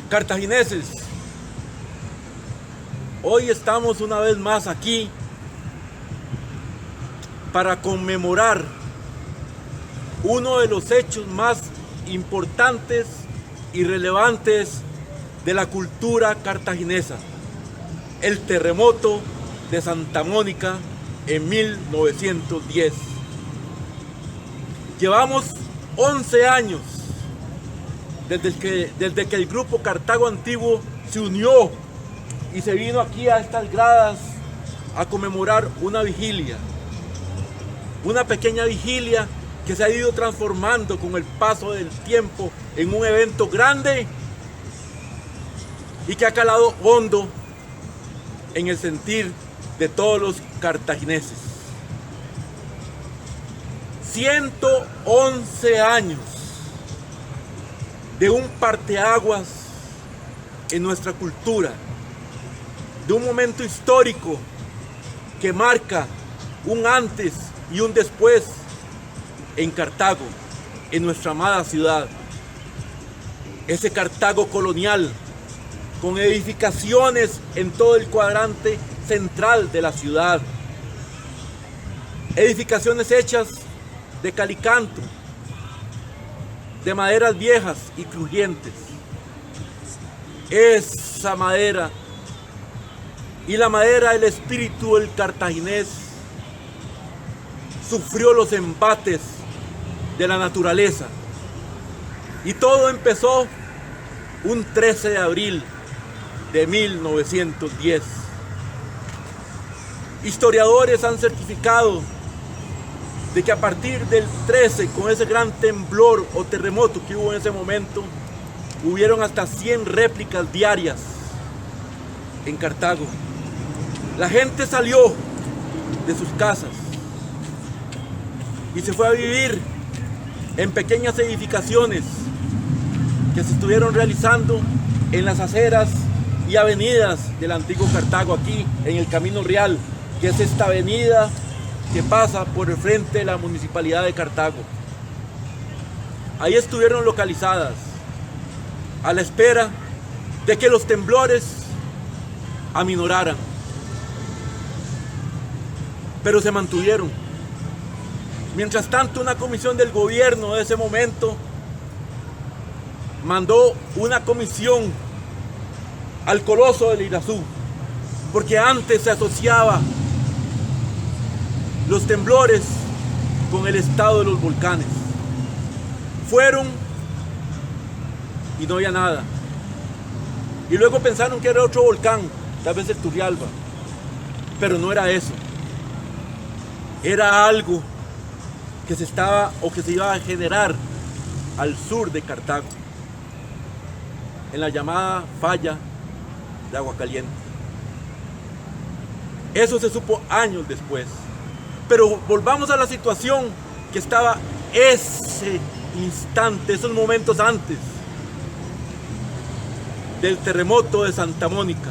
Cartagineses, hoy estamos una vez más aquí para conmemorar uno de los hechos más importantes y relevantes de la cultura cartaginesa, el terremoto de Santa Mónica en 1910. Llevamos 11 años desde que el grupo Cartago Antiguo se unió y se vino aquí a estas gradas a conmemorar una vigilia, una pequeña vigilia que se ha ido transformando con el paso del tiempo en un evento grande y que ha calado hondo en el sentir de todos los cartagineses. 111 años de un parteaguas en nuestra cultura, de un momento histórico que marca un antes y un después en Cartago, en nuestra amada ciudad. Ese Cartago colonial, con edificaciones en todo el cuadrante central de la ciudad, edificaciones hechas de calicanto, de maderas viejas y crujientes. Esa madera y la madera del espíritu del cartaginés sufrió los embates de la naturaleza, y todo empezó un 13 de abril de 1910. Historiadores han certificado de que a partir del 13, con ese gran temblor o terremoto que hubo en ese momento, hubieron hasta 100 réplicas diarias en Cartago. La gente salió de sus casas y se fue a vivir en pequeñas edificaciones que se estuvieron realizando en las aceras y avenidas del antiguo Cartago, aquí en el Camino Real, que es esta avenida que pasa por el frente de la municipalidad de Cartago. Ahí estuvieron localizadas a la espera de que los temblores aminoraran, pero se mantuvieron. Mientras tanto, una comisión del gobierno de ese momento mandó una comisión al Coloso del Irazú, porque antes se asociaba los temblores con el estado de los volcanes. Fueron y no había nada. Y luego pensaron que era otro volcán, tal vez el Turrialba, pero no era eso. Era algo que se iba a generar al sur de Cartago, en la llamada falla de Agua Caliente. Eso se supo años después. Pero volvamos a la situación que estaba ese instante, esos momentos antes del terremoto de Santa Mónica.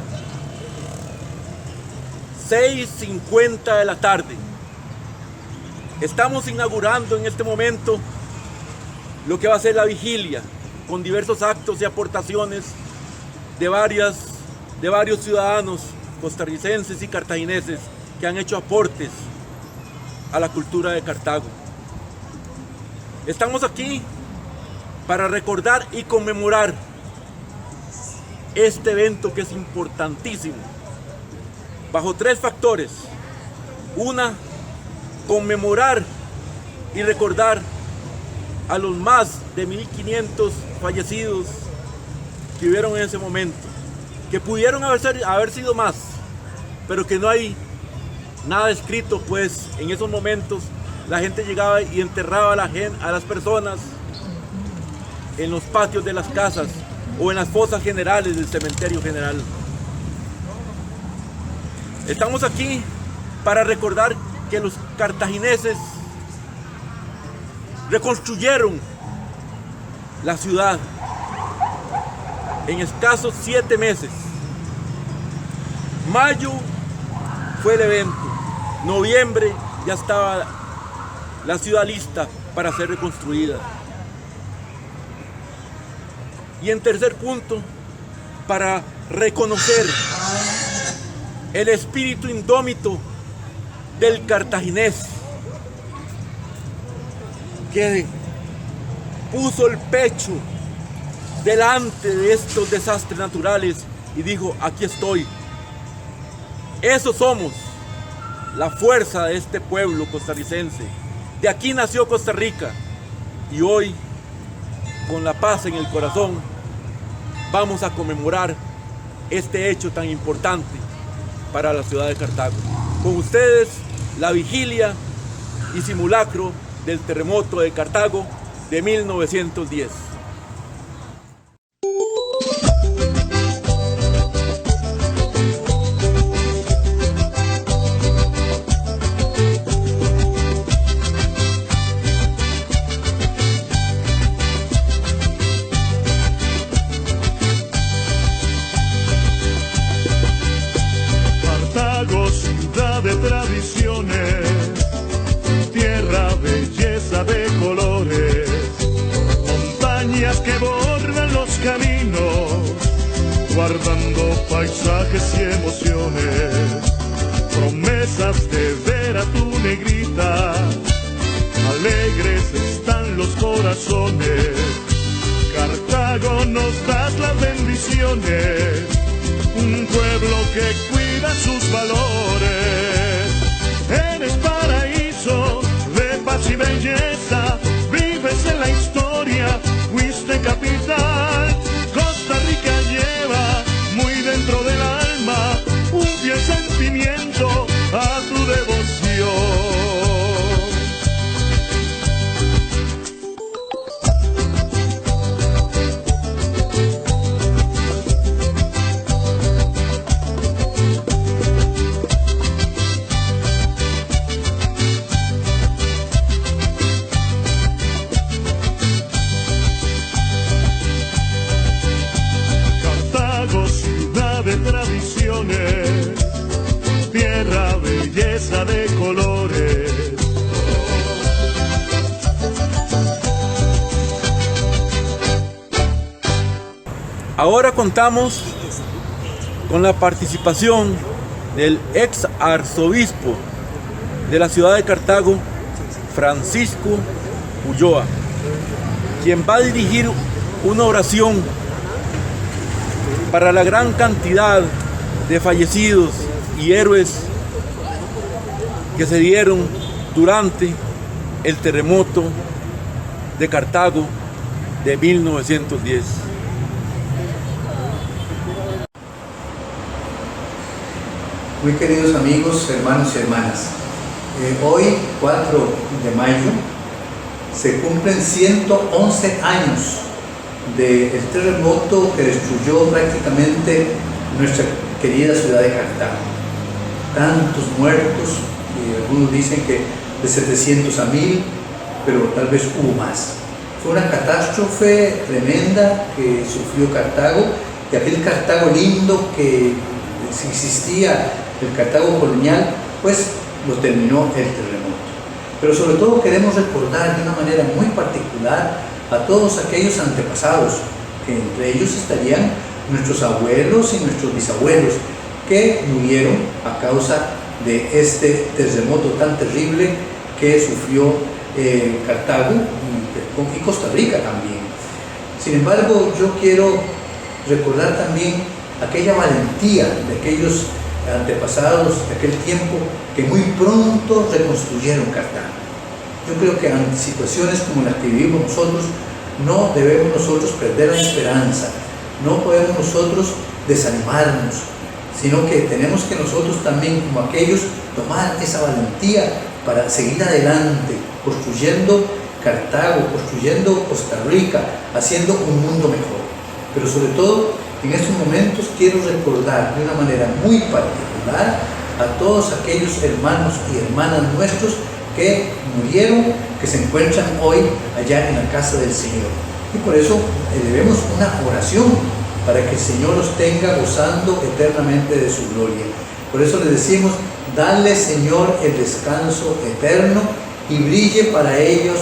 6:50 de la tarde. Estamos inaugurando en este momento lo que va a ser la vigilia, con diversos actos y aportaciones de varios ciudadanos costarricenses y cartagineses que han hecho aportes a la cultura de Cartago. Estamos aquí para recordar y conmemorar este evento que es importantísimo, bajo 3 factores. Una, conmemorar y recordar a los más de 1500 fallecidos que hubieron en ese momento, que pudieron haber sido más, pero que no hay nada escrito, pues en esos momentos la gente llegaba y enterraba a las personas en los patios de las casas o en las fosas generales del cementerio general. Estamos aquí para recordar que los cartagineses reconstruyeron la ciudad en escasos 7 meses. Mayo fue el evento, noviembre ya estaba la ciudad lista para ser reconstruida. Y en tercer punto, para reconocer el espíritu indómito del cartaginés que puso el pecho delante de estos desastres naturales y dijo: aquí estoy. Eso somos, la fuerza de este pueblo costarricense. De aquí nació Costa Rica y hoy, con la paz en el corazón, vamos a conmemorar este hecho tan importante para la ciudad de Cartago. Con ustedes, la vigilia y simulacro del terremoto de Cartago de 1910. Cartago, ciudad de tradiciones, tierra, belleza de colores, montañas que bordan los caminos, guardando paisajes y emociones, promesas de ver a tu negrita, alegres están los corazones. Cartago, nos das las bendiciones, un pueblo que cuida sus valores. Eres paraíso de paz y belleza, vives en la historia, fuiste capital. Costa Rica lleva muy dentro del alma un fiel sentimiento a tu devoción. Tradiciones, tierra, belleza de colores. Ahora contamos con la participación del ex arzobispo de la ciudad de Cartago, Francisco Ulloa, quien va a dirigir una oración para la gran cantidad de fallecidos y héroes que se dieron durante el terremoto de Cartago de 1910. Muy queridos amigos, hermanos y hermanas, hoy 4 de mayo se cumplen 111 años del terremoto que destruyó prácticamente nuestra querida ciudad de Cartago. Tantos muertos, algunos dicen que de 700 a 1000, pero tal vez hubo más. Fue una catástrofe tremenda que sufrió Cartago, y aquel Cartago lindo que si existía, el Cartago colonial, pues lo terminó el terremoto. Pero sobre todo queremos recordar de una manera muy particular a todos aquellos antepasados, que entre ellos estarían nuestros abuelos y nuestros bisabuelos, que murieron a causa de este terremoto tan terrible que sufrió Cartago y Costa Rica también. Sin embargo, yo quiero recordar también aquella valentía de aquellos antepasados de aquel tiempo que muy pronto reconstruyeron Cartago. Yo creo que ante situaciones como las que vivimos nosotros, no debemos nosotros perder la esperanza, no podemos nosotros desanimarnos, sino que tenemos que nosotros también, como aquellos, tomar esa valentía para seguir adelante, construyendo Cartago, construyendo Costa Rica, haciendo un mundo mejor. Pero sobre todo, en estos momentos quiero recordar de una manera muy particular a todos aquellos hermanos y hermanas nuestros que murieron, que se encuentran hoy allá en la casa del Señor. Y por eso elevemos una oración para que el Señor los tenga gozando eternamente de su gloria. Por eso les decimos: dale, Señor, el descanso eterno y brille para ellos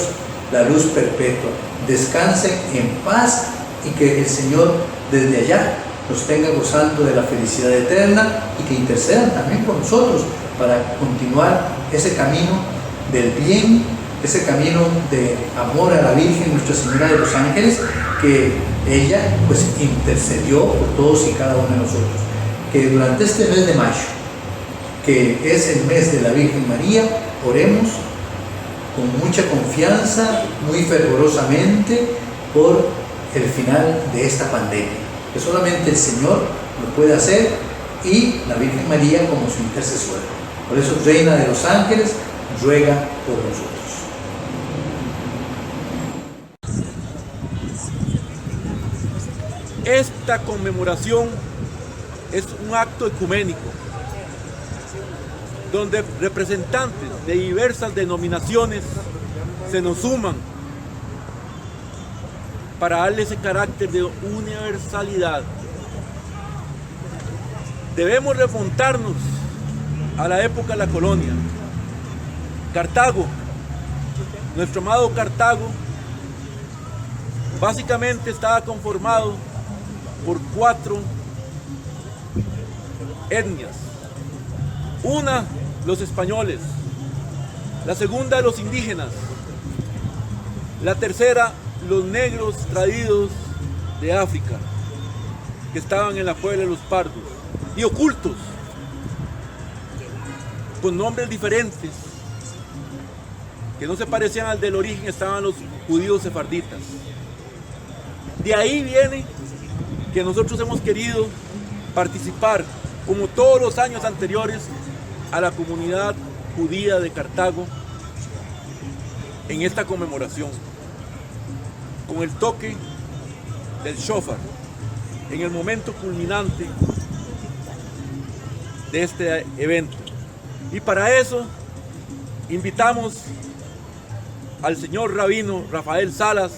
la luz perpetua. Descansen en paz y que el Señor desde allá los tenga gozando de la felicidad eterna y que intercedan también por nosotros para continuar ese camino del bien, ese camino de amor a la Virgen Nuestra Señora de los Ángeles, que ella pues intercedió por todos y cada uno de nosotros. Que durante este mes de mayo, que es el mes de la Virgen María, oremos con mucha confianza, muy fervorosamente, por el final de esta pandemia, que solamente el Señor lo puede hacer, y la Virgen María como su intercesora. Por eso, Reina de los Ángeles, ruega por nosotros. Esta conmemoración es un acto ecuménico, donde representantes de diversas denominaciones se nos suman para darle ese carácter de universalidad. Debemos remontarnos a la época de la colonia. Cartago, nuestro amado Cartago, básicamente estaba conformado por 4 etnias. Una, los españoles; la segunda, los indígenas; la tercera, los negros traídos de África, que estaban en la Puebla de los Pardos, y ocultos, con nombres diferentes, que no se parecían al del origen, estaban los judíos sefarditas. De ahí viene que nosotros hemos querido participar, como todos los años anteriores, a la comunidad judía de Cartago en esta conmemoración, con el toque del shofar, en el momento culminante de este evento. Y para eso invitamos al señor rabino Rafael Salas,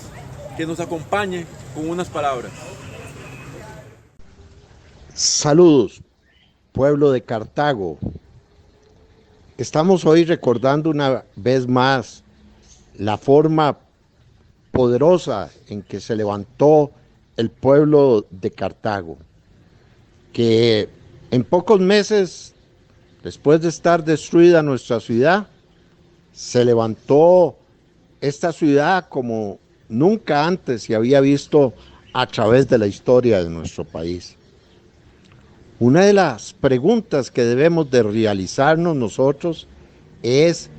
que nos acompañe con unas palabras. Saludos, pueblo de Cartago. Estamos hoy recordando una vez más la forma poderosa en que se levantó el pueblo de Cartago, que en pocos meses después de estar destruida nuestra ciudad, se levantó esta ciudad como nunca antes se había visto a través de la historia de nuestro país. Una de las preguntas que debemos de realizarnos nosotros es: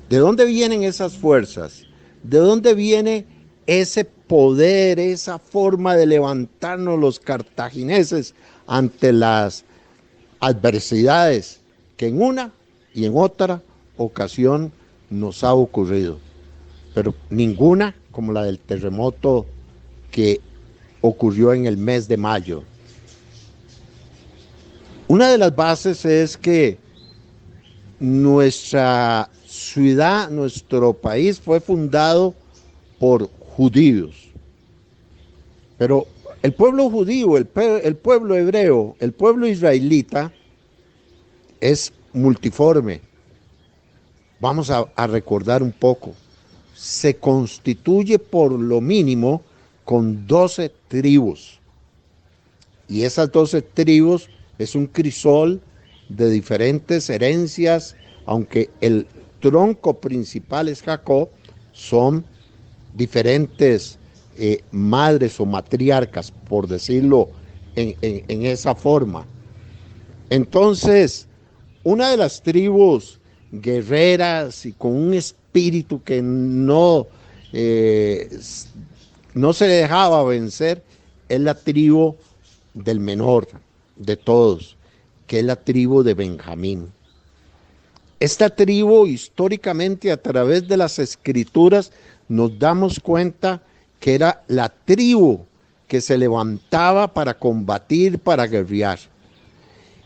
¿de dónde vienen esas fuerzas? ¿De dónde viene ese poder, esa forma de levantarnos los cartagineses ante las adversidades que en una y en otra ocasión nos ha ocurrido? Pero ninguna como la del terremoto que ocurrió en el mes de mayo. Una de las bases es que nuestra ciudad, nuestro país fue fundado por judíos. Pero el pueblo judío, el pueblo hebreo, el pueblo israelita es multiforme. Vamos a recordar un poco. Se constituye por lo mínimo con 12 tribus. Y esas 12 tribus es un crisol de diferentes herencias, aunque el tronco principal es Jacob, son diferentes madres o matriarcas, por decirlo en esa forma. Entonces, una de las tribus guerreras y con un espíritu que no se le dejaba vencer es la tribu del menor de todos, que es la tribu de Benjamín. Esta tribu, históricamente, a través de las escrituras, nos damos cuenta que era la tribu que se levantaba para combatir, para guerrear.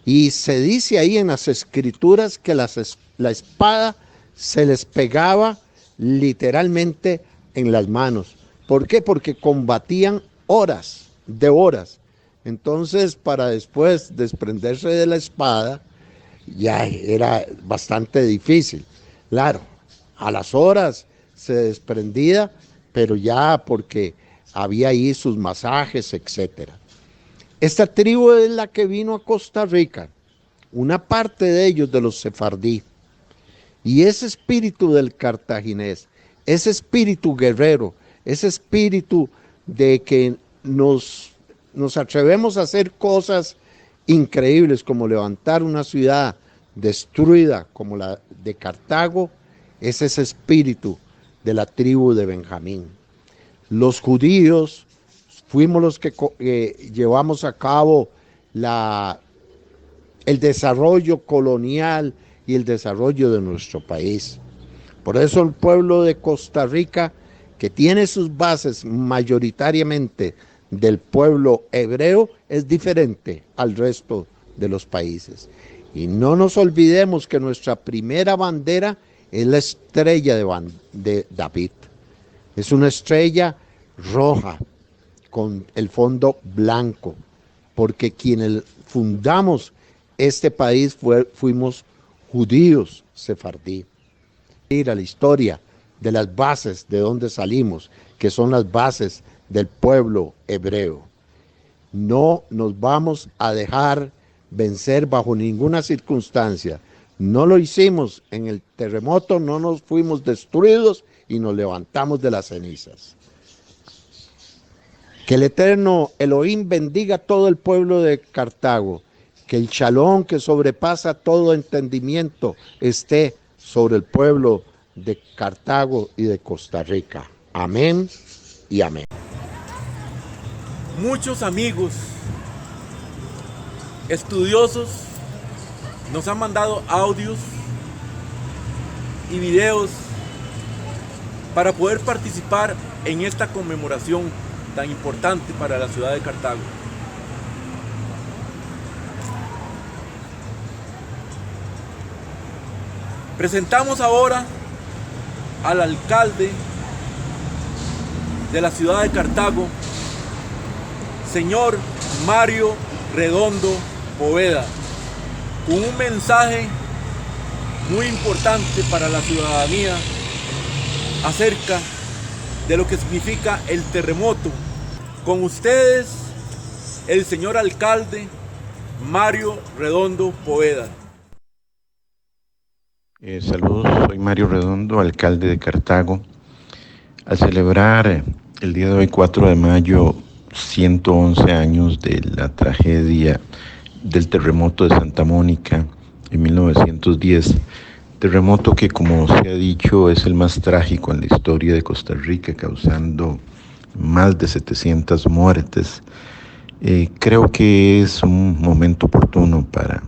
Y se dice ahí en las escrituras que la espada se les pegaba literalmente en las manos. ¿Por qué? Porque combatían horas de horas. Entonces, para después desprenderse de la espada, ya era bastante difícil. Claro, a las horas se desprendía, pero ya porque había ahí sus masajes, etc. Esta tribu es la que vino a Costa Rica, una parte de ellos de los sefardí. Y ese espíritu del cartaginés, ese espíritu guerrero, ese espíritu de que nos atrevemos a hacer cosas increíbles como levantar una ciudad destruida como la de Cartago, es ese espíritu de la tribu de Benjamín. Los judíos fuimos los que llevamos a cabo el desarrollo colonial y el desarrollo de nuestro país. Por eso el pueblo de Costa Rica, que tiene sus bases mayoritariamente del pueblo hebreo, es diferente al resto de los países. Y no nos olvidemos que nuestra primera bandera es la estrella de David. Es una estrella roja con el fondo blanco, porque quienes fundamos este país fuimos judíos sefardí. Ir a la historia de las bases de donde salimos, que son las bases del pueblo hebreo. No nos vamos a dejar vencer bajo ninguna circunstancia. No lo hicimos en el terremoto, no nos fuimos destruidos y nos levantamos de las cenizas. Que el eterno Elohim bendiga a todo el pueblo de Cartago. Que el shalom que sobrepasa todo entendimiento esté sobre el pueblo de Cartago y de Costa Rica. Amén y amén. Muchos amigos estudiosos nos han mandado audios y videos para poder participar en esta conmemoración tan importante para la ciudad de Cartago. Presentamos ahora al alcalde de la ciudad de Cartago, señor Mario Redondo Poveda, con un mensaje muy importante para la ciudadanía acerca de lo que significa el terremoto. Con ustedes, el señor alcalde Mario Redondo Poveda. Saludos, soy Mario Redondo, alcalde de Cartago. Al celebrar el día de hoy, 4 de mayo, 111 años de la tragedia del terremoto de Santa Mónica en 1910, terremoto que, como se ha dicho, es el más trágico en la historia de Costa Rica, causando más de 700 muertes. Creo que es un momento oportuno para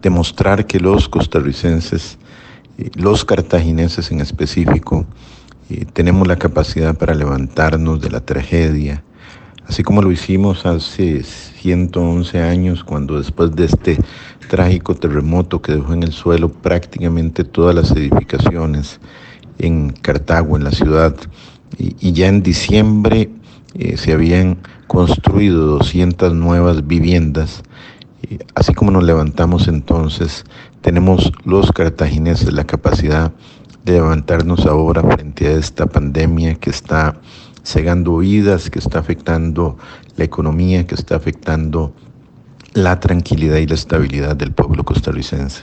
demostrar que los costarricenses, los cartagineses en específico, tenemos la capacidad para levantarnos de la tragedia, así como lo hicimos hace 111 años, cuando después de este trágico terremoto que dejó en el suelo prácticamente todas las edificaciones en Cartago, en la ciudad, y ya en diciembre se habían construido 200 nuevas viviendas. Así como nos levantamos entonces, tenemos los cartagineses la capacidad de levantarnos ahora frente a esta pandemia que está cegando vidas, que está afectando la economía, que está afectando la tranquilidad y la estabilidad del pueblo costarricense.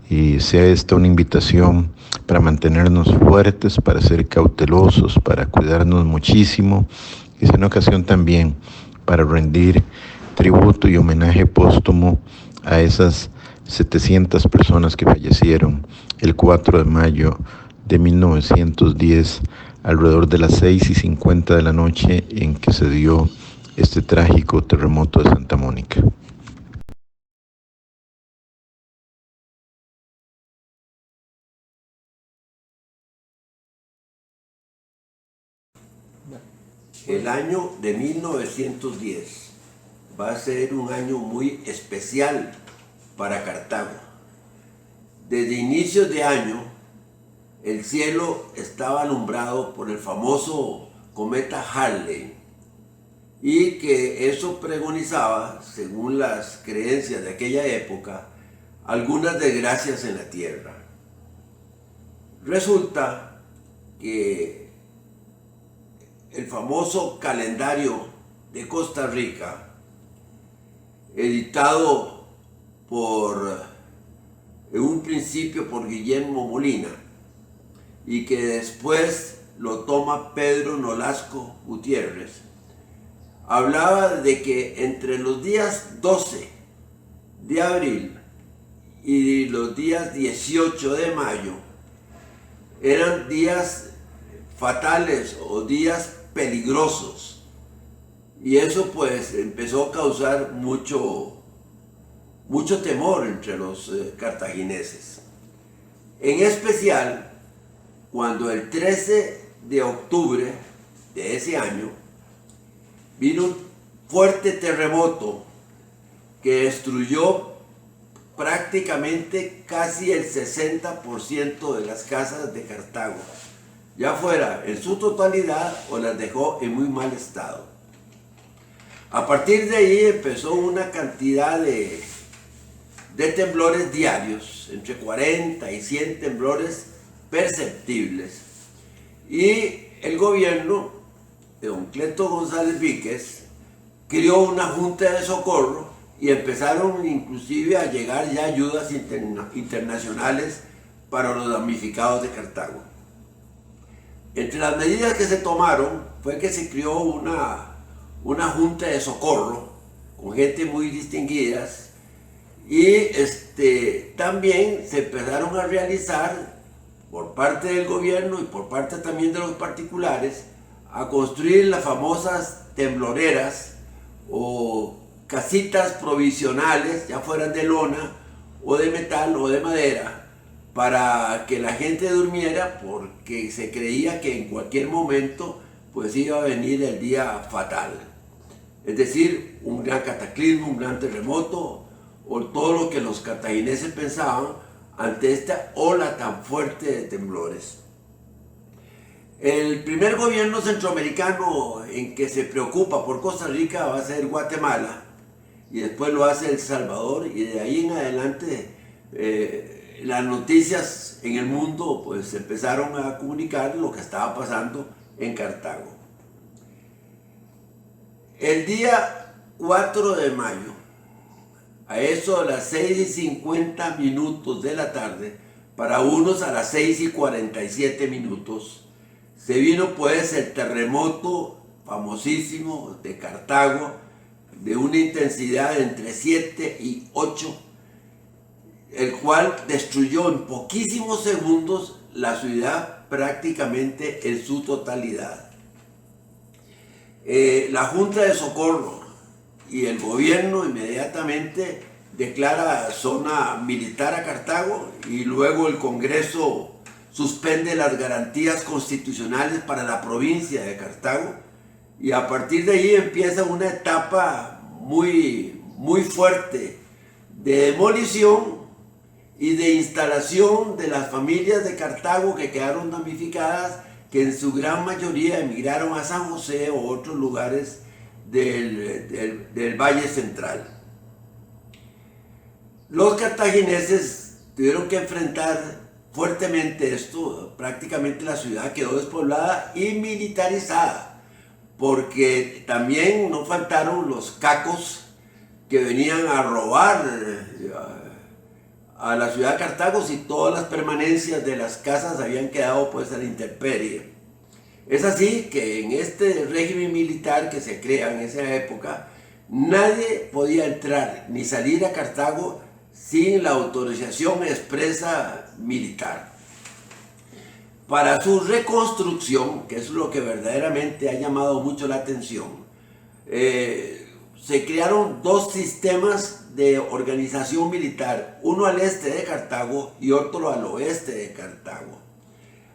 Y sea esta una invitación para mantenernos fuertes, para ser cautelosos, para cuidarnos muchísimo, y sea una ocasión también para rendir tributo y homenaje póstumo a esas 700 personas que fallecieron el 4 de mayo de 1910, alrededor de las 6:50 de la noche en que se dio este trágico terremoto de Santa Mónica. El año de 1910 va a ser un año muy especial para Cartago. Desde inicios de año, el cielo estaba alumbrado por el famoso cometa Halley, y que eso pregonizaba, según las creencias de aquella época, algunas desgracias en la tierra. Resulta que el famoso calendario de Costa Rica editado en un principio por Guillermo Molina y que después lo toma Pedro Nolasco Gutiérrez, hablaba de que entre los días 12 de abril y los días 18 de mayo eran días fatales o días peligrosos, y eso pues empezó a causar mucho temor entre los cartagineses. En especial cuando el 13 de octubre de ese año vino un fuerte terremoto que destruyó prácticamente casi el 60% de las casas de Cartago, ya fuera en su totalidad o las dejó en muy mal estado. A partir de ahí empezó una cantidad de temblores diarios, entre 40 y 100 temblores perceptibles, y el gobierno de don Cleto González Víquez creó una junta de socorro y empezaron inclusive a llegar ya ayudas internacionales para los damnificados de Cartago. Entre las medidas que se tomaron fue que se creó una junta de socorro con gente muy distinguida, y también se empezaron a realizar por parte del gobierno y por parte también de los particulares a construir las famosas tembloreras o casitas provisionales, ya fueran de lona o de metal o de madera, para que la gente durmiera, porque se creía que en cualquier momento pues iba a venir el día fatal, es decir, un gran cataclismo, un gran terremoto o todo lo que los cartagineses pensaban ante esta ola tan fuerte de temblores. El primer gobierno centroamericano en que se preocupa por Costa Rica va a ser Guatemala, y después lo hace El Salvador, y de ahí en adelante las noticias en el mundo pues empezaron a comunicar lo que estaba pasando en Cartago. El día 4 de mayo, a eso de las 6:50 de la tarde, para unos a las 6:47, se vino pues el terremoto famosísimo de Cartago, de una intensidad de entre 7 y 8, el cual destruyó en poquísimos segundos la ciudad prácticamente en su totalidad. La Junta de Socorro y el gobierno inmediatamente declara zona militar a Cartago, y luego el Congreso suspende las garantías constitucionales para la provincia de Cartago, y a partir de ahí empieza una etapa muy fuerte de demolición y de instalación de las familias de Cartago que quedaron damnificadas, que en su gran mayoría emigraron a San José o otros lugares del Valle Central. Los cartagineses tuvieron que enfrentar fuertemente esto. Prácticamente la ciudad quedó despoblada y militarizada, porque también no faltaron los cacos que venían a robar a la ciudad de Cartago si todas las permanencias de las casas habían quedado pues a la intemperie. Es así que en este régimen militar que se crea en esa época, nadie podía entrar ni salir a Cartago sin la autorización expresa militar. Para su reconstrucción, que es lo que verdaderamente ha llamado mucho la atención, se crearon dos sistemas de organización militar, uno al este de Cartago y otro al oeste de Cartago.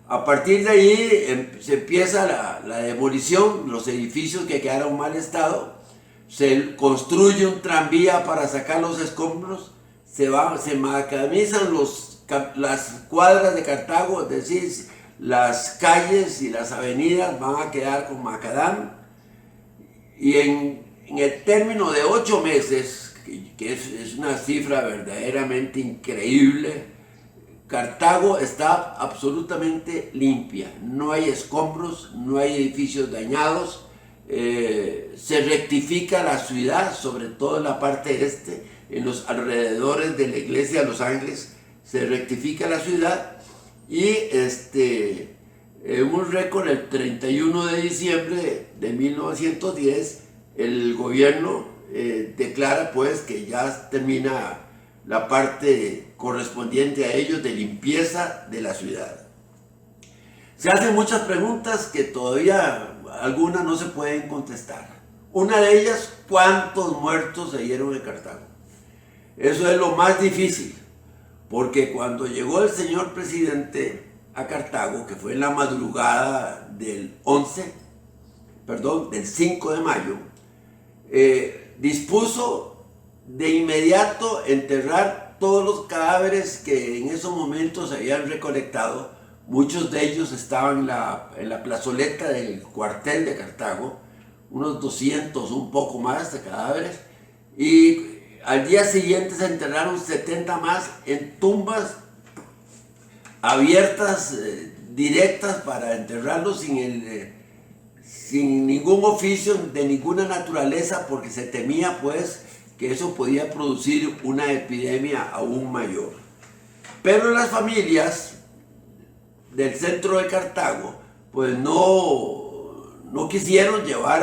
A partir de ahí se empieza la demolición, los edificios que quedaron en mal estado, se construye un tranvía para sacar los escombros, se macadamizan las cuadras de Cartago, es decir, las calles y las avenidas van a quedar con macadam, y en el término de 8 meses, que es una cifra verdaderamente increíble, Cartago está absolutamente limpia, no hay escombros, no hay edificios dañados, se rectifica la ciudad, sobre todo en la parte este, en los alrededores de la iglesia de Los Ángeles, se rectifica la ciudad y un récord el 31 de diciembre de 1910, el gobierno declara pues que ya termina la parte correspondiente a ellos de limpieza de la ciudad. Se hacen muchas preguntas que todavía algunas no se pueden contestar. Una de ellas, ¿cuántos muertos se dieron en Cartago? Eso es lo más difícil, porque cuando llegó el señor presidente a Cartago, que fue en la madrugada del 5 de mayo, dispuso de inmediato enterrar todos los cadáveres que en esos momentos se habían recolectado. Muchos de ellos estaban en la plazoleta del cuartel de Cartago, unos 200, un poco más de cadáveres, y al día siguiente se enterraron 70 más en tumbas abiertas, directas, para enterrarlos sin ningún oficio de ninguna naturaleza, porque se temía pues que eso podía producir una epidemia aún mayor. Pero las familias del centro de Cartago pues no quisieron llevar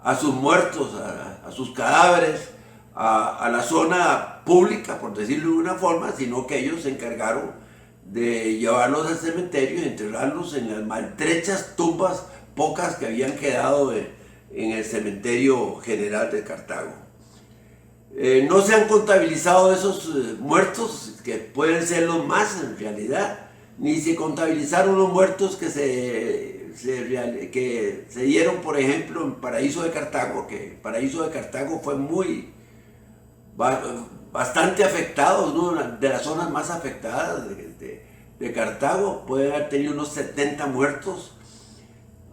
a sus muertos, a sus cadáveres a la zona pública, por decirlo de una forma, sino que ellos se encargaron de llevarlos al cementerio y enterrarlos en las maltrechas tumbas pocas que habían quedado en el cementerio general de Cartago. No se han contabilizado esos muertos, que pueden ser los más en realidad, ni se contabilizaron los muertos que se dieron, por ejemplo, en Paraíso de Cartago, que Paraíso de Cartago fue bastante afectado, una de las zonas más afectadas de Cartago. Puede haber tenido unos 70 muertos.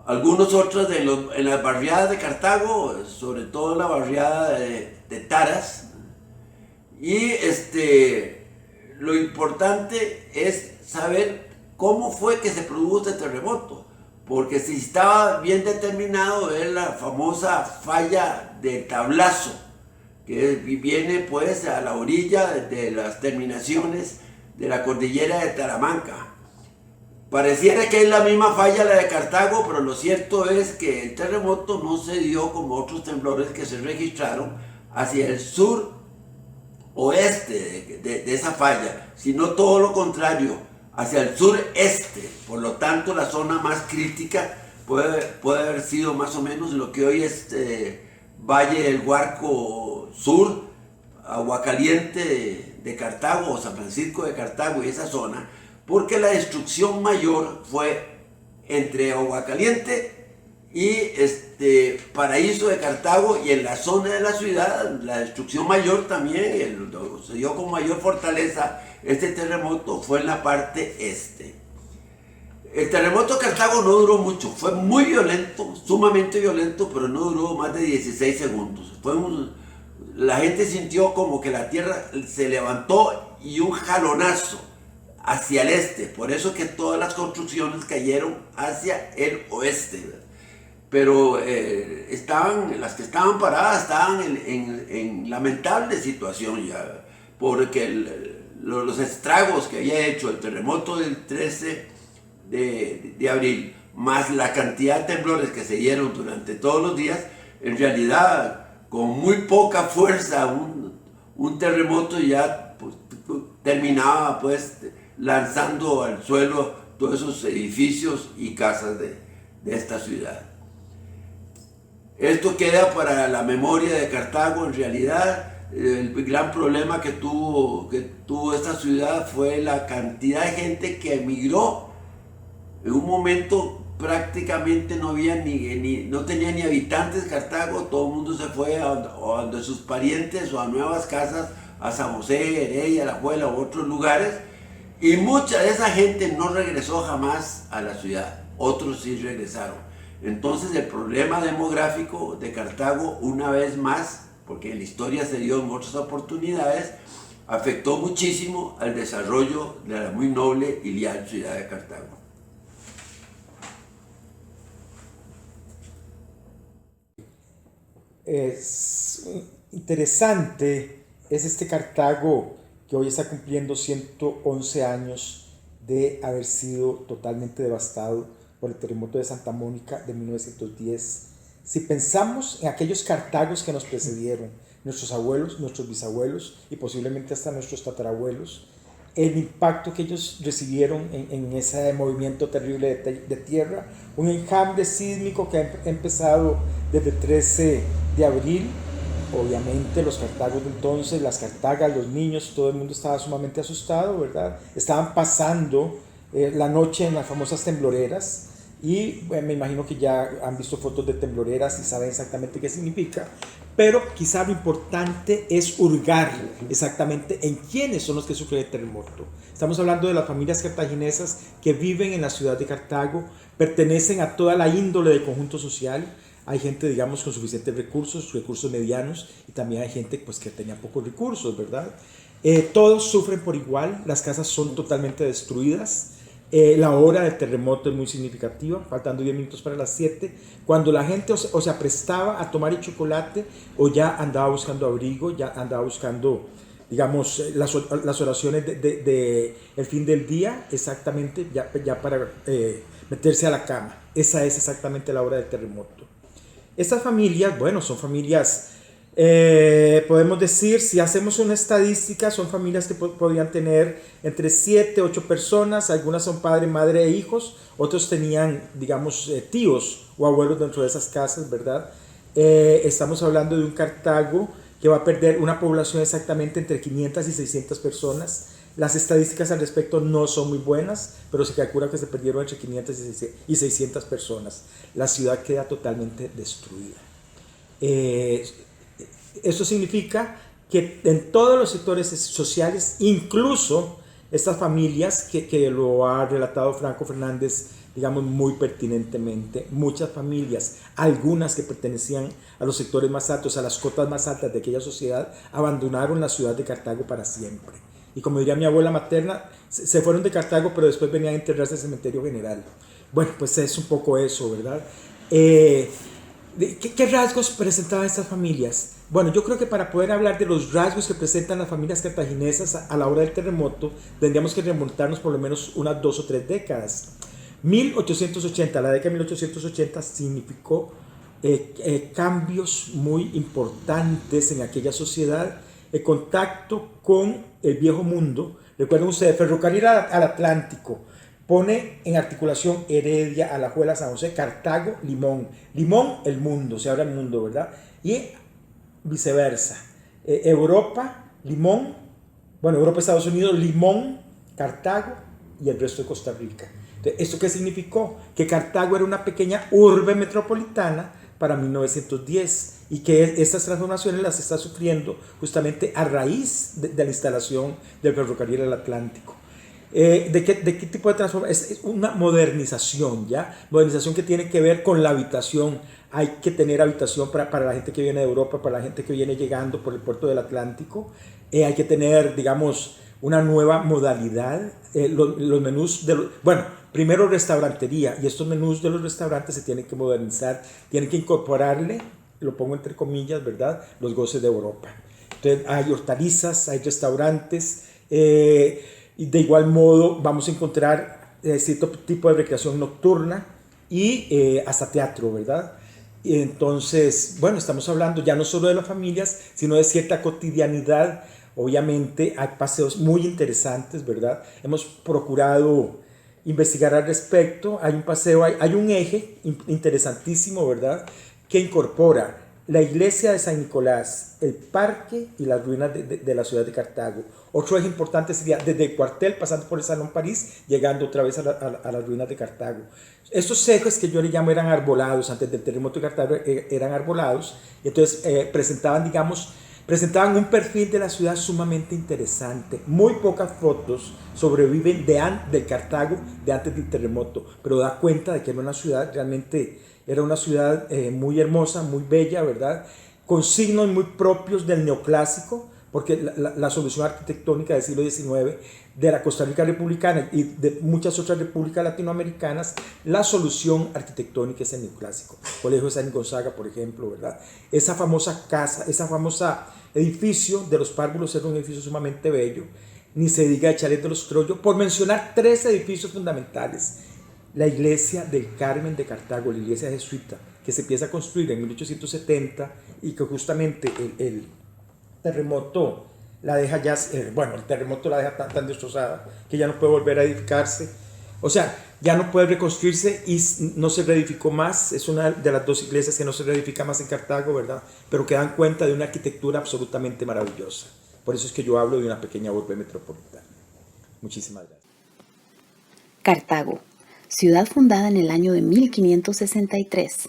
Algunos otros en las barriadas de Cartago, sobre todo en la barriada de Taras. Y lo importante es saber cómo fue que se produjo este terremoto, porque si estaba bien determinado es la famosa falla de Tablazo, que viene pues a la orilla de las terminaciones de la cordillera de Talamanca. Pareciera que es la misma falla la de Cartago, pero lo cierto es que el terremoto no se dio como otros temblores que se registraron hacia el sur oeste de esa falla, sino todo lo contrario, hacia el sureste. Por lo tanto, la zona más crítica puede haber sido más o menos lo que hoy es Valle del Guarco Sur, Aguacaliente de Cartago o San Francisco de Cartago y esa zona, porque la destrucción mayor fue entre Aguacaliente y Paraíso de Cartago, y en la zona de la ciudad la destrucción mayor también se dio con mayor fortaleza. Este terremoto fue en la parte este. El terremoto de Cartago no duró mucho, fue muy violento, sumamente violento, pero no duró más de 16 segundos. La gente sintió como que la tierra se levantó y un jalonazo hacia el este, por eso que todas las construcciones cayeron hacia el oeste, ¿verdad? Pero las que estaban paradas estaban en lamentable situación ya, porque los estragos que había hecho el terremoto del 13 de abril, más la cantidad de temblores que se dieron durante todos los días, en realidad con muy poca fuerza un terremoto ya pues, terminaba pues lanzando al suelo todos esos edificios y casas de esta ciudad. Esto queda para la memoria de Cartago. En realidad, el gran problema que tuvo esta ciudad fue la cantidad de gente que emigró. En un momento prácticamente no tenía ni habitantes Cartago, todo el mundo se fue a donde sus parientes o a nuevas casas, a San José, Heredia, La Juela u otros lugares, y mucha de esa gente no regresó jamás a la ciudad, otros sí regresaron. Entonces el problema demográfico de Cartago, una vez más, porque en la historia se dio en otras oportunidades, afectó muchísimo al desarrollo de la muy noble y leal ciudad de Cartago. interesante es este Cartago que hoy está cumpliendo 111 años de haber sido totalmente devastado por el terremoto de Santa Mónica de 1910. Si pensamos en aquellos Cartagos que nos precedieron, nuestros abuelos, nuestros bisabuelos y posiblemente hasta nuestros tatarabuelos, el impacto que ellos recibieron en ese movimiento terrible de tierra, un enjambre sísmico que ha empezado desde el 13 de abril, obviamente los cartagos de entonces, las cartagas, los niños, todo el mundo estaba sumamente asustado, ¿verdad? Estaban pasando la noche en las famosas tembloreras y me imagino que ya han visto fotos de tembloreras y saben exactamente qué significa, pero quizá lo importante es hurgar exactamente en quiénes son los que sufren el terremoto. Estamos hablando de las familias cartaginesas que viven en la ciudad de Cartago, pertenecen a toda la índole del conjunto social. Hay gente, digamos, con suficientes recursos medianos, y también hay gente pues, que tenía pocos recursos, ¿verdad? Todos sufren por igual, las casas son totalmente destruidas. La hora del terremoto es muy significativa, faltando 10 minutos para las 7, cuando la gente o se aprestaba a tomar el chocolate o ya andaba buscando abrigo, ya andaba buscando, digamos, las oraciones de el fin del día, exactamente, ya para meterse a la cama. Esa es exactamente la hora del terremoto. Estas familias, bueno, son familias, podemos decir, si hacemos una estadística, son familias que podían tener entre 7, 8 personas, algunas son padre, madre e hijos, otros tenían, digamos, tíos o abuelos dentro de esas casas, ¿verdad? Estamos hablando de un Cartago que va a perder una población exactamente entre 500 y 600 personas. Las estadísticas al respecto no son muy buenas, pero se calcula que se perdieron entre 500 y 600 personas. La ciudad queda totalmente destruida. Eso significa que en todos los sectores sociales, incluso estas familias que lo ha relatado Franco Fernández, digamos muy pertinentemente, muchas familias, algunas que pertenecían a los sectores más altos, a las cotas más altas de aquella sociedad, abandonaron la ciudad de Cartago para siempre. Y como diría mi abuela materna, se fueron de Cartago, pero después venían a enterrarse al cementerio general. Bueno, pues es un poco eso, ¿verdad? ¿Qué rasgos presentaban estas familias? Bueno, yo creo que para poder hablar de los rasgos que presentan las familias cartaginesas a la hora del terremoto, tendríamos que remontarnos por lo menos unas 2 o 3 décadas. 1880, la década de 1880 significó cambios muy importantes en aquella sociedad, el contacto con el viejo mundo. Recuerden ustedes, Ferrocarril al Atlántico pone en articulación Heredia, Alajuela, San José, Cartago, Limón. Limón, el mundo, se abre el mundo, ¿verdad? Y viceversa. Europa, Limón, bueno, Europa, Estados Unidos, Limón, Cartago y el resto de Costa Rica. Entonces, ¿esto qué significó? Que Cartago era una pequeña urbe metropolitana para 1910 y que estas transformaciones las está sufriendo justamente a raíz de la instalación del ferrocarril al Atlántico. ¿De qué tipo de transformación? Es una modernización, ¿ya? Modernización que tiene que ver con la habitación. Hay que tener habitación para la gente que viene de Europa, para la gente que viene llegando por el puerto del Atlántico. Hay que tener, digamos, una nueva modalidad. Los menús, bueno, primero restaurantería, y estos menús de los restaurantes se tienen que modernizar, tienen que incorporarle, lo pongo entre comillas, ¿verdad?, los goces de Europa. Entonces hay hortalizas, hay restaurantes, y de igual modo vamos a encontrar cierto tipo de recreación nocturna y hasta teatro, ¿verdad? Y entonces, bueno, estamos hablando ya no solo de las familias, sino de cierta cotidianidad. Obviamente hay paseos muy interesantes, ¿verdad? Hemos procurado investigar al respecto. Hay un paseo, hay un eje interesantísimo, ¿verdad?, que incorpora la iglesia de San Nicolás, el parque y las ruinas de la ciudad de Cartago. Otro eje importante sería desde el cuartel, pasando por el Salón París, llegando otra vez a las ruinas de Cartago. Estos ejes que yo le llamo eran arbolados, antes del terremoto de Cartago eran arbolados, y entonces presentaban un perfil de la ciudad sumamente interesante. Muy pocas fotos sobreviven del Cartago de antes del terremoto, pero da cuenta de que era una ciudad realmente, era una ciudad muy hermosa, muy bella, ¿verdad? Con signos muy propios del neoclásico, porque la solución arquitectónica del siglo XIX de la Costa Rica republicana y de muchas otras repúblicas latinoamericanas, la solución arquitectónica es el neoclásico. Colegio de San Gonzaga, por ejemplo, ¿verdad? Esa famosa casa, esa famosa edificio de los Párvulos era un edificio sumamente bello, ni se diga el Chalet de los Troyos, por mencionar 3 edificios fundamentales. La iglesia del Carmen de Cartago, la iglesia jesuita, que se empieza a construir en 1870 y que justamente el terremoto la deja ya, el terremoto la deja tan destrozada que ya no puede volver a edificarse. O sea, ya no puede reconstruirse y no se reedificó más. Es una de las 2 iglesias que no se reedifica más en Cartago, ¿verdad? Pero que dan cuenta de una arquitectura absolutamente maravillosa. Por eso es que yo hablo de una pequeña urbe metropolitana. Muchísimas gracias. Cartago, ciudad fundada en el año de 1563,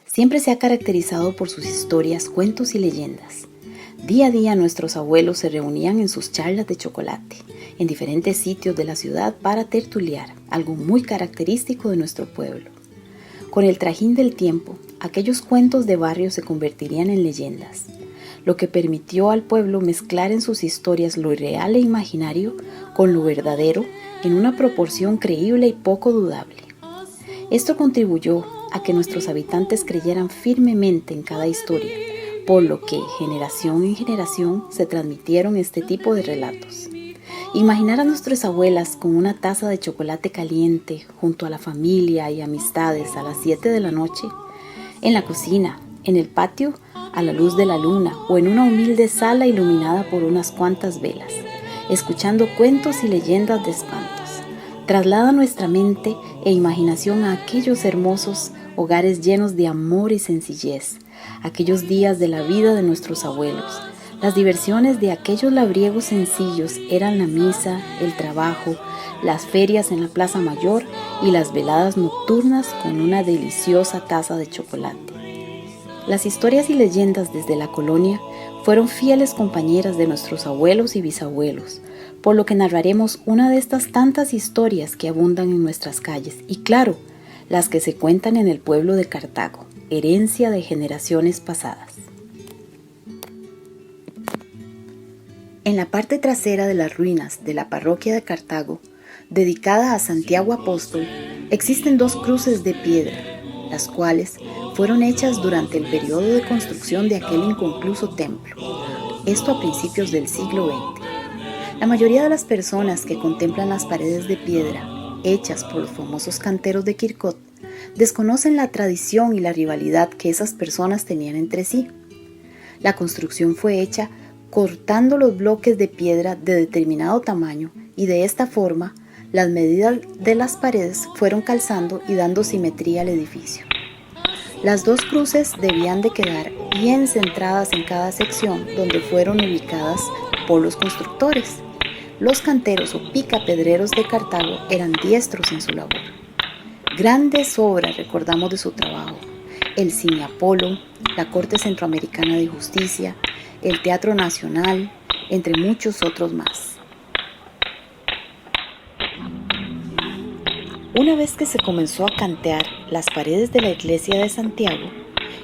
siempre se ha caracterizado por sus historias, cuentos y leyendas. Día a día nuestros abuelos se reunían en sus charlas de chocolate, en diferentes sitios de la ciudad para tertuliar, algo muy característico de nuestro pueblo. Con el trajín del tiempo, aquellos cuentos de barrio se convertirían en leyendas, lo que permitió al pueblo mezclar en sus historias lo irreal e imaginario con lo verdadero en una proporción creíble y poco dudable. Esto contribuyó a que nuestros habitantes creyeran firmemente en cada historia, por lo que generación en generación se transmitieron este tipo de relatos. Imaginar a nuestras abuelas con una taza de chocolate caliente junto a la familia y amistades a las 7 de la noche, en la cocina, en el patio, a la luz de la luna o en una humilde sala iluminada por unas cuantas velas, escuchando cuentos y leyendas de espantos, traslada nuestra mente e imaginación a aquellos hermosos hogares llenos de amor y sencillez, aquellos días de la vida de nuestros abuelos. Las diversiones de aquellos labriegos sencillos eran la misa, el trabajo, las ferias en la Plaza Mayor y las veladas nocturnas con una deliciosa taza de chocolate. Las historias y leyendas desde la colonia fueron fieles compañeras de nuestros abuelos y bisabuelos, por lo que narraremos una de estas tantas historias que abundan en nuestras calles y, claro, las que se cuentan en el pueblo de Cartago, herencia de generaciones pasadas. En la parte trasera de las ruinas de la parroquia de Cartago, dedicada a Santiago Apóstol, existen 2 cruces de piedra, las cuales fueron hechas durante el periodo de construcción de aquel inconcluso templo, esto a principios del siglo XX. La mayoría de las personas que contemplan las paredes de piedra, hechas por los famosos canteros de Quircot, desconocen la tradición y la rivalidad que esas personas tenían entre sí. La construcción fue hecha cortando los bloques de piedra de determinado tamaño y de esta forma las medidas de las paredes fueron calzando y dando simetría al edificio. Las 2 cruces debían de quedar bien centradas en cada sección donde fueron ubicadas por los constructores. Los canteros o picapedreros de Cartago eran diestros en su labor. Grandes obras recordamos de su trabajo: el Cine Apolo, la Corte Centroamericana de Justicia, el Teatro Nacional, entre muchos otros más. Una vez que se comenzó a cantear las paredes de la iglesia de Santiago,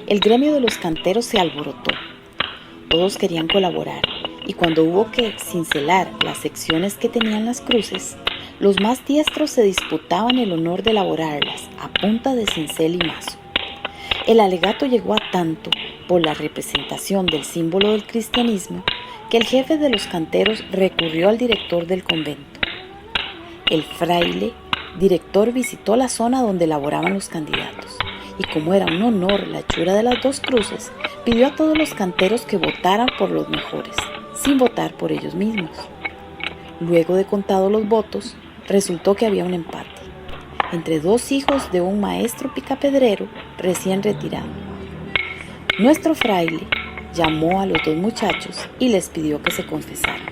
el gremio de los canteros se alborotó. Todos querían colaborar, y cuando hubo que cincelar las secciones que tenían las cruces, los más diestros se disputaban el honor de elaborarlas a punta de cincel y mazo. El alegato llegó a tanto por la representación del símbolo del cristianismo que el jefe de los canteros recurrió al director del convento. El fraile director visitó la zona donde laboraban los candidatos y, como era un honor la hechura de las 2 cruces, pidió a todos los canteros que votaran por los mejores, sin votar por ellos mismos. Luego de contados los votos, resultó que había un empate entre 2 hijos de un maestro picapedrero recién retirado. Nuestro fraile llamó a los 2 muchachos y les pidió que se confesaran.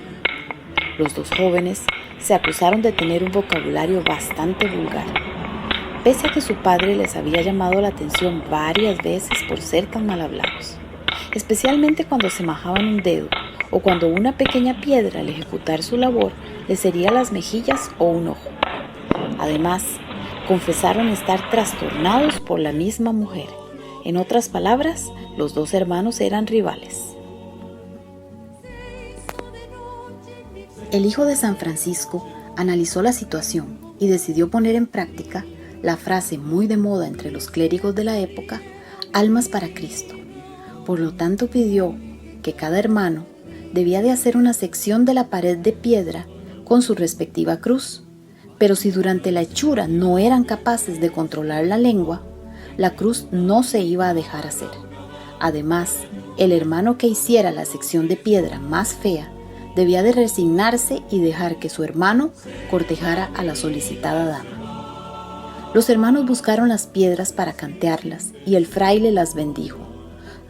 Los 2 jóvenes se acusaron de tener un vocabulario bastante vulgar, pese a que su padre les había llamado la atención varias veces por ser tan mal hablados, especialmente cuando se majaban un dedo o cuando una pequeña piedra al ejecutar su labor les hería las mejillas o un ojo. Además, confesaron estar trastornados por la misma mujer. En otras palabras, los 2 hermanos eran rivales. El hijo de San Francisco analizó la situación y decidió poner en práctica la frase muy de moda entre los clérigos de la época, almas para Cristo. Por lo tanto pidió que cada hermano debía de hacer una sección de la pared de piedra con su respectiva cruz, pero si durante la hechura no eran capaces de controlar la lengua, la cruz no se iba a dejar hacer. Además, el hermano que hiciera la sección de piedra más fea debía de resignarse y dejar que su hermano cortejara a la solicitada dama. Los hermanos buscaron las piedras para cantearlas y el fraile las bendijo.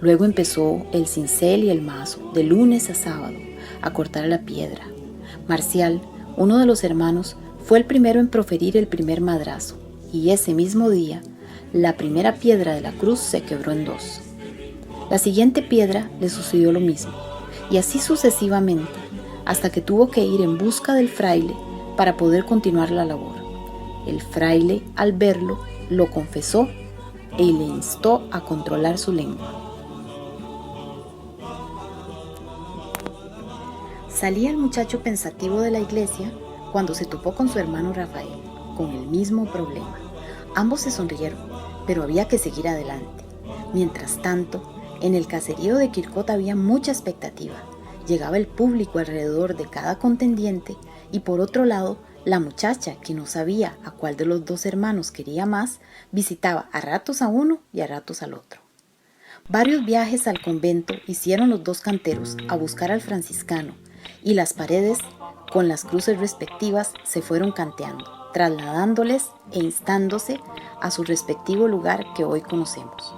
Luego empezó el cincel y el mazo, de lunes a sábado, a cortar la piedra. Marcial, uno de los hermanos, fue el primero en proferir el primer madrazo, y ese mismo día, la primera piedra de la cruz se quebró en dos. La siguiente piedra le sucedió lo mismo, y así sucesivamente, hasta que tuvo que ir en busca del fraile para poder continuar la labor. El fraile, al verlo, lo confesó y le instó a controlar su lengua. Salía el muchacho pensativo de la iglesia cuando se topó con su hermano Rafael, con el mismo problema. Ambos se sonrieron, pero había que seguir adelante. Mientras tanto, en el caserío de Quircot había mucha expectativa. Llegaba el público alrededor de cada contendiente y por otro lado, la muchacha, que no sabía a cuál de los dos hermanos quería más, visitaba a ratos a uno y a ratos al otro. Varios viajes al convento hicieron los dos canteros a buscar al franciscano y las paredes con las cruces respectivas se fueron canteando, trasladándoles e instándose a su respectivo lugar que hoy conocemos.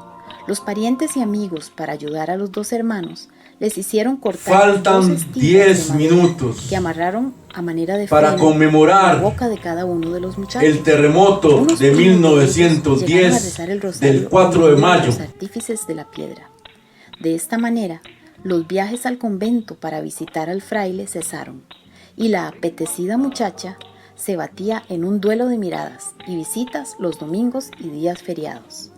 Los parientes y amigos, para ayudar a los dos hermanos, les hicieron cortar Faltan 10 minutos que amarraron a manera de para freno conmemorar la boca de cada uno de los muchachos. el terremoto Unos de llegaron a 1910 rezar el rosario del 4 de en mayo. los artífices de la piedra. De esta manera, los viajes al convento para visitar al fraile cesaron y la apetecida muchacha se batía en un duelo de miradas y visitas los domingos y días feriados.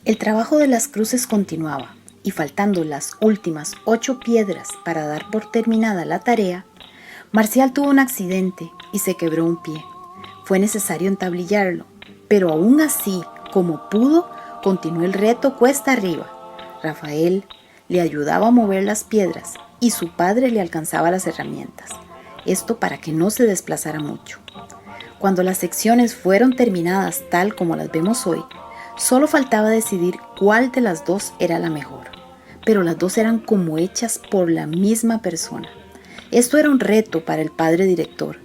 El trabajo de las cruces continuaba y faltando las últimas 8 piedras para dar por terminada la tarea, Marcial tuvo un accidente y se quebró un pie. Fue necesario entablillarlo, pero aún así, como pudo, continuó el reto cuesta arriba. Rafael le ayudaba a mover las piedras y su padre le alcanzaba las herramientas, esto para que no se desplazara mucho. Cuando las secciones fueron terminadas tal como las vemos hoy, solo faltaba decidir cuál de las dos era la mejor, pero las dos eran como hechas por la misma persona. Esto era un reto para el padre director,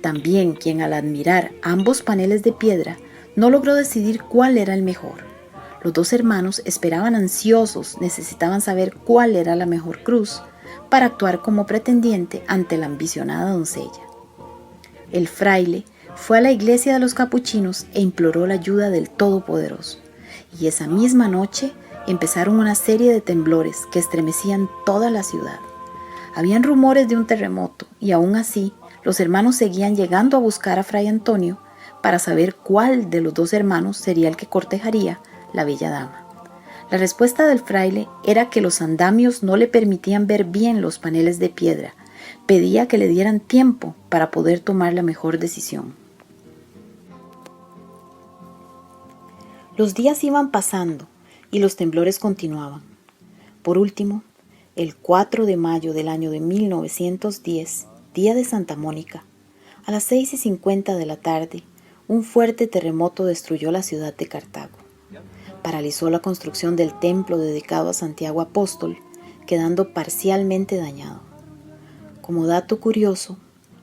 también quien al admirar ambos paneles de piedra no logró decidir cuál era el mejor. Los dos hermanos esperaban ansiosos, necesitaban saber cuál era la mejor cruz para actuar como pretendiente ante la ambicionada doncella. El fraile fue a la iglesia de los capuchinos e imploró la ayuda del Todopoderoso. Y esa misma noche empezaron una serie de temblores que estremecían toda la ciudad. Habían rumores de un terremoto y aún así los hermanos seguían llegando a buscar a Fray Antonio para saber cuál de los dos hermanos sería el que cortejaría la bella dama. La respuesta del fraile era que los andamios no le permitían ver bien los paneles de piedra. Pedía que le dieran tiempo para poder tomar la mejor decisión. Los días iban pasando y los temblores continuaban. Por último, el 4 de mayo del año de 1910, día de Santa Mónica, a las 6:50 de la tarde, un fuerte terremoto destruyó la ciudad de Cartago. Paralizó la construcción del templo dedicado a Santiago Apóstol, quedando parcialmente dañado. Como dato curioso,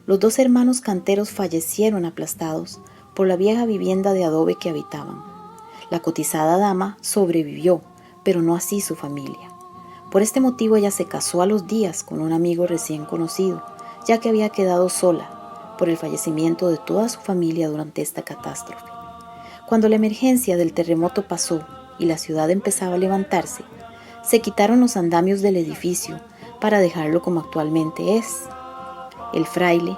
los dos hermanos canteros fallecieron aplastados por la vieja vivienda de adobe que habitaban. La cotizada dama sobrevivió, pero no así su familia. Por este motivo ella se casó a los días con un amigo recién conocido, ya que había quedado sola por el fallecimiento de toda su familia durante esta catástrofe. Cuando la emergencia del terremoto pasó y la ciudad empezaba a levantarse, se quitaron los andamios del edificio para dejarlo como actualmente es. El fraile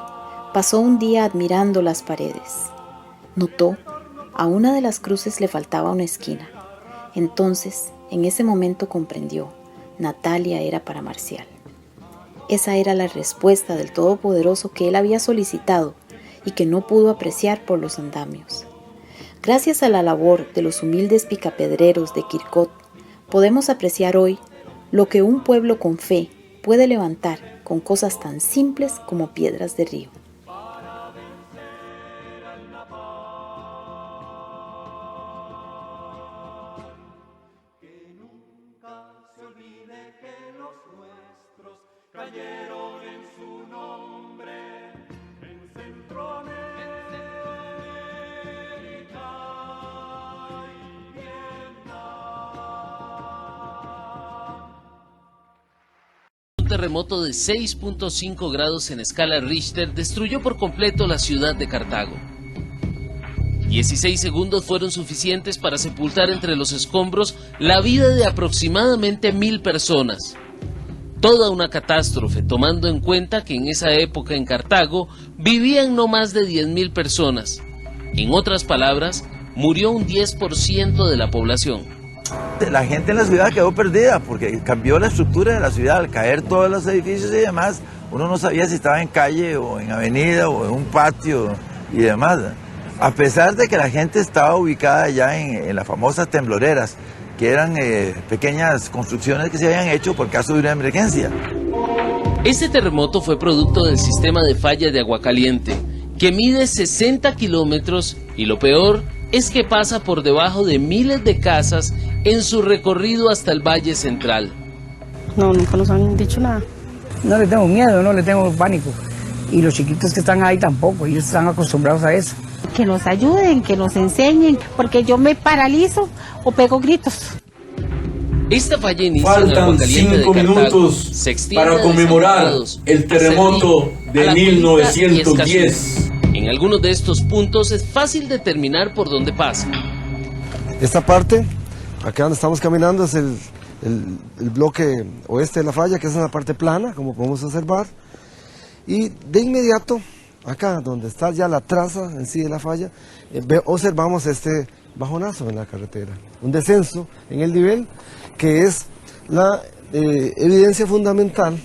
pasó un día admirando las paredes. Notó a una de las cruces le faltaba una esquina. Entonces, en ese momento comprendió, Natalia era para Marcial. Esa era la respuesta del Todopoderoso que él había solicitado y que no pudo apreciar por los andamios. Gracias a la labor de los humildes picapedreros de Quircot, podemos apreciar hoy lo que un pueblo con fe puede levantar con cosas tan simples como piedras de río. Cayeron en su nombre en Centroamérica y Vietnam. Un terremoto de 6.5 grados en escala Richter destruyó por completo la ciudad de Cartago. 16 segundos fueron suficientes para sepultar entre los escombros la vida de aproximadamente 1000 personas. Toda una catástrofe, tomando en cuenta que en esa época en Cartago vivían no más de 10.000 personas. En otras palabras, murió un 10% de la población. La gente en la ciudad quedó perdida porque cambió la estructura de la ciudad. Al caer todos los edificios y demás, uno no sabía si estaba en calle o en avenida o en un patio y demás. A pesar de que la gente estaba ubicada ya en las famosas tembloreras, que eran pequeñas construcciones que se habían hecho por caso de una emergencia. Este terremoto fue producto del sistema de falla de Aguacaliente, que mide 60 kilómetros y lo peor es que pasa por debajo de miles de casas en su recorrido hasta el Valle Central. No, nunca nos han dicho nada. No le tengo miedo, no le tengo pánico. Y los chiquitos que están ahí tampoco, ellos están acostumbrados a eso. Que nos ayuden, que nos enseñen, porque yo me paralizo o pego gritos. Esta falla inicia Faltan en Aguacaliente 5 de Cartago, minutos se extiende para a conmemorar Desamparados, el terremoto a Cerdí, de a La Colita y 1910. Escazú. En algunos de estos puntos es fácil determinar por dónde pasa. Esta parte, acá donde estamos caminando, es el bloque oeste de la falla, que es una parte plana, como podemos observar. Y de inmediato, acá donde está ya la traza en sí de la falla, observamos este bajonazo en la carretera, un descenso en el nivel que es la evidencia fundamental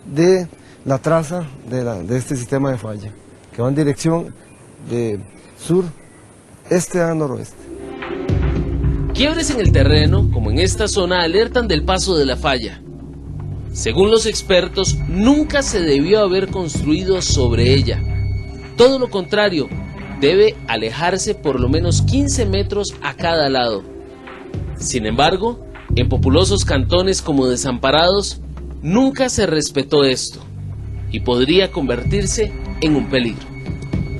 de la traza de este sistema de falla, que va en dirección de sur-este a noroeste. Quiebres en el terreno, como en esta zona, alertan del paso de la falla. Según los expertos, nunca se debió haber construido sobre ella. Todo lo contrario, debe alejarse por lo menos 15 metros a cada lado. Sin embargo, en populosos cantones como Desamparados, nunca se respetó esto y podría convertirse en un peligro.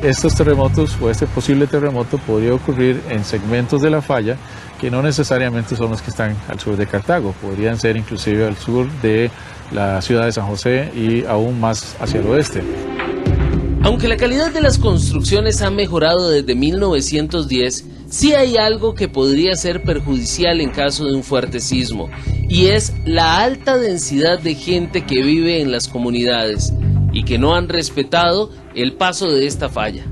Estos terremotos o este posible terremoto podría ocurrir en segmentos de la falla que no necesariamente son los que están al sur de Cartago, podrían ser inclusive al sur de la ciudad de San José y aún más hacia el oeste. Aunque la calidad de las construcciones ha mejorado desde 1910, sí hay algo que podría ser perjudicial en caso de un fuerte sismo, y es la alta densidad de gente que vive en las comunidades y que no han respetado el paso de esta falla.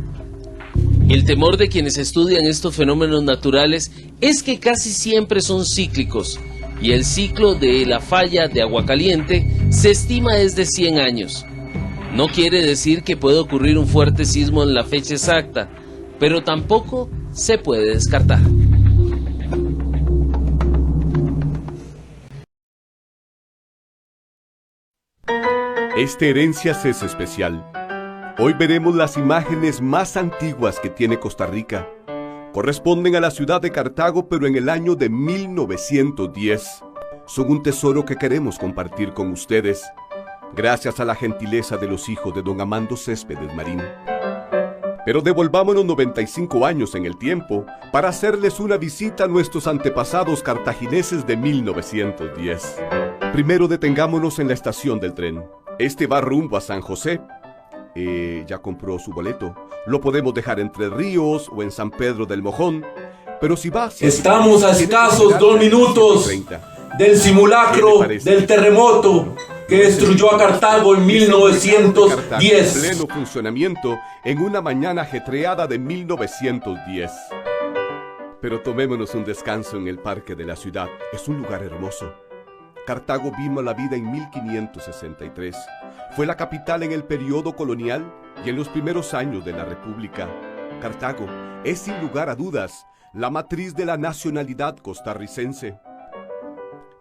El temor de quienes estudian estos fenómenos naturales es que casi siempre son cíclicos, y el ciclo de la falla de Aguacaliente se estima es de 100 años. No quiere decir que pueda ocurrir un fuerte sismo en la fecha exacta, pero tampoco se puede descartar. Este Herencias es especial. Hoy veremos las imágenes más antiguas que tiene Costa Rica. Corresponden a la ciudad de Cartago, pero en el año de 1910. Son un tesoro que queremos compartir con ustedes, gracias a la gentileza de los hijos de don Amando Céspedes Marín. Pero devolvámonos 95 años en el tiempo para hacerles una visita a nuestros antepasados cartagineses de 1910. Primero detengámonos en la estación del tren. Este va rumbo a San José. Ya compró su boleto. Lo podemos dejar en Tres Ríos o en San Pedro del Mojón. Pero si va... Estamos a escasos 2 minutos del simulacro del terremoto que destruyó a Cartago en 1910. En pleno funcionamiento en una mañana ajetreada de 1910. Pero tomémonos un descanso en el parque de la ciudad. Es un lugar hermoso. Cartago vino a la vida en 1563. Fue la capital en el periodo colonial y en los primeros años de la República. Cartago es sin lugar a dudas la matriz de la nacionalidad costarricense.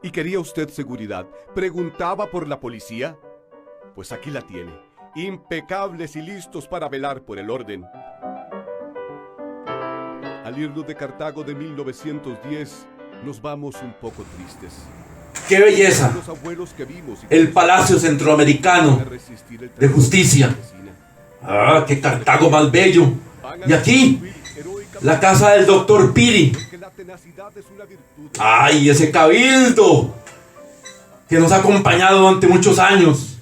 ¿Y quería usted seguridad? ¿Preguntaba por la policía? Pues aquí la tiene, impecables y listos para velar por el orden. Al irnos de Cartago de 1910, nos vamos un poco tristes. ¡Qué belleza! El Palacio Centroamericano de Justicia. ¡Ah, qué Cartago más bello! Y aquí, la casa del doctor Piri. ¡Ay, ese cabildo! Que nos ha acompañado durante muchos años.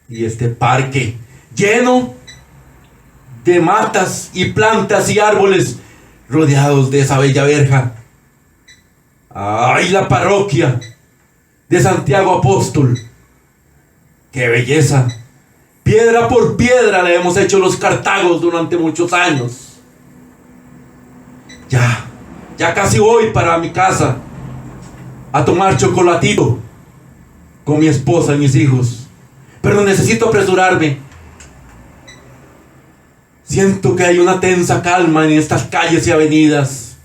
Y este parque lleno de matas y plantas y árboles rodeados de esa bella verja. ¡Ay, la parroquia de Santiago Apóstol! ¡Qué belleza! Piedra por piedra le hemos hecho los cartagos durante muchos años. Ya casi voy para mi casa a tomar chocolatito con mi esposa y mis hijos. Pero necesito apresurarme. Siento que hay una tensa calma en estas calles y avenidas,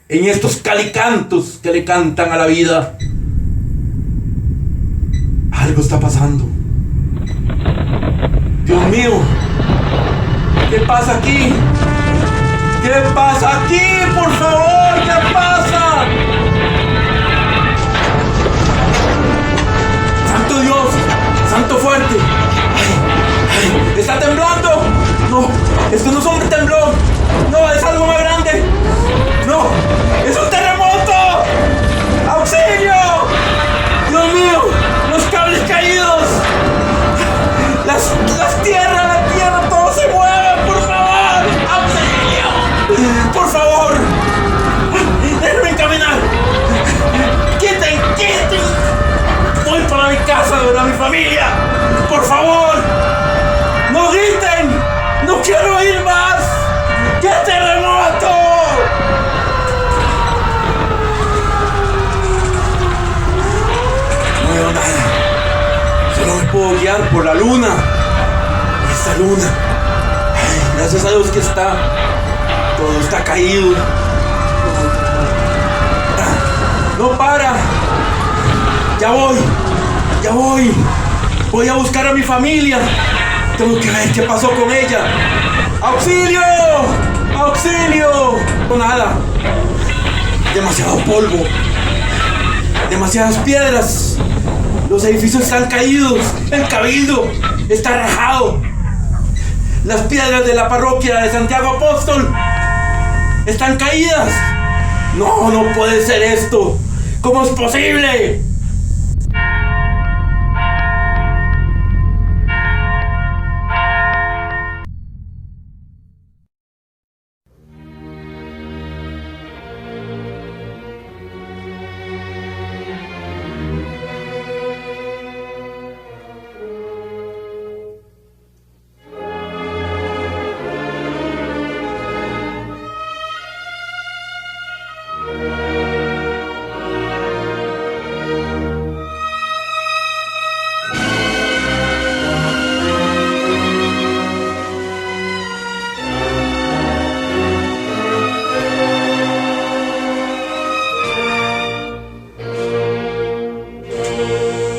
en estos calicantos que le cantan a la vida. Algo está pasando. Dios mío, ¿qué pasa aquí? ¿Qué pasa aquí? Por favor, ¿qué pasa? ¡Santo Dios! ¡Santo fuerte! ¡Ay! ¡Está temblando! No, esto no es un temblor. No, es algo más grande. No, es un terremoto. ¡Auxilio! Dios mío, los cables caídos. Las tierras, la tierra, todo se mueve, por favor. ¡Auxilio! Por favor. Déjenme caminar. Quiten. Voy para mi casa, a mi familia. Por favor. No griten. ¡No quiero oír más! ¡Qué terremoto! No veo nada. Solo me puedo guiar por la luna. Esta luna. Ay, gracias a Dios que todo está caído. No para. Ya voy. Voy a buscar a mi familia. Tengo que ver qué pasó con ella. ¡Auxilio! ¡Auxilio! No, nada. Demasiado polvo. Demasiadas piedras. Los edificios están caídos. El cabildo está rajado. Las piedras de la parroquia de Santiago Apóstol están caídas. No puede ser esto. ¿Cómo es posible?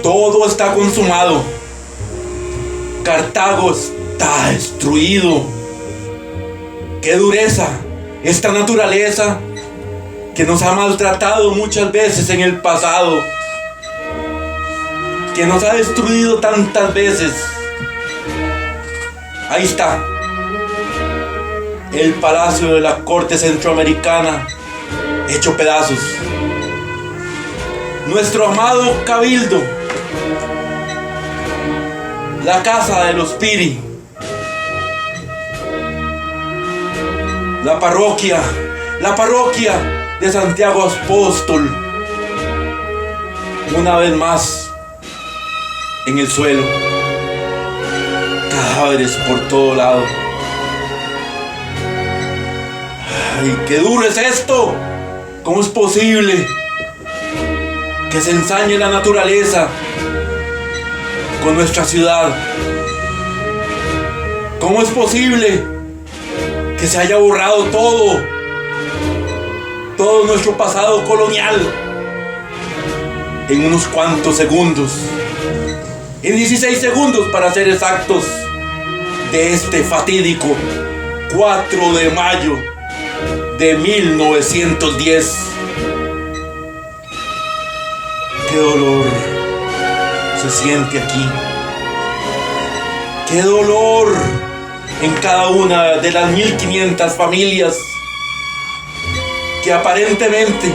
Todo está consumado. Cartago está destruido. ¡Qué dureza! Esta naturaleza que nos ha maltratado muchas veces en el pasado, que nos ha destruido tantas veces. Ahí está el Palacio de la Corte Centroamericana hecho pedazos. Nuestro amado Cabildo, la casa de los Piri, la parroquia de Santiago Apóstol, una vez más en el suelo, cadáveres por todo lado. ¡Ay, qué duro es esto! ¿Cómo es posible? que se ensañe la naturaleza con nuestra ciudad. ¿Cómo es posible que se haya borrado todo nuestro pasado colonial en unos cuantos segundos, en 16 segundos para ser exactos, de este fatídico 4 de mayo de 1910? ¡Qué dolor se siente aquí! ¡Qué dolor en cada una de las 1500 familias que aparentemente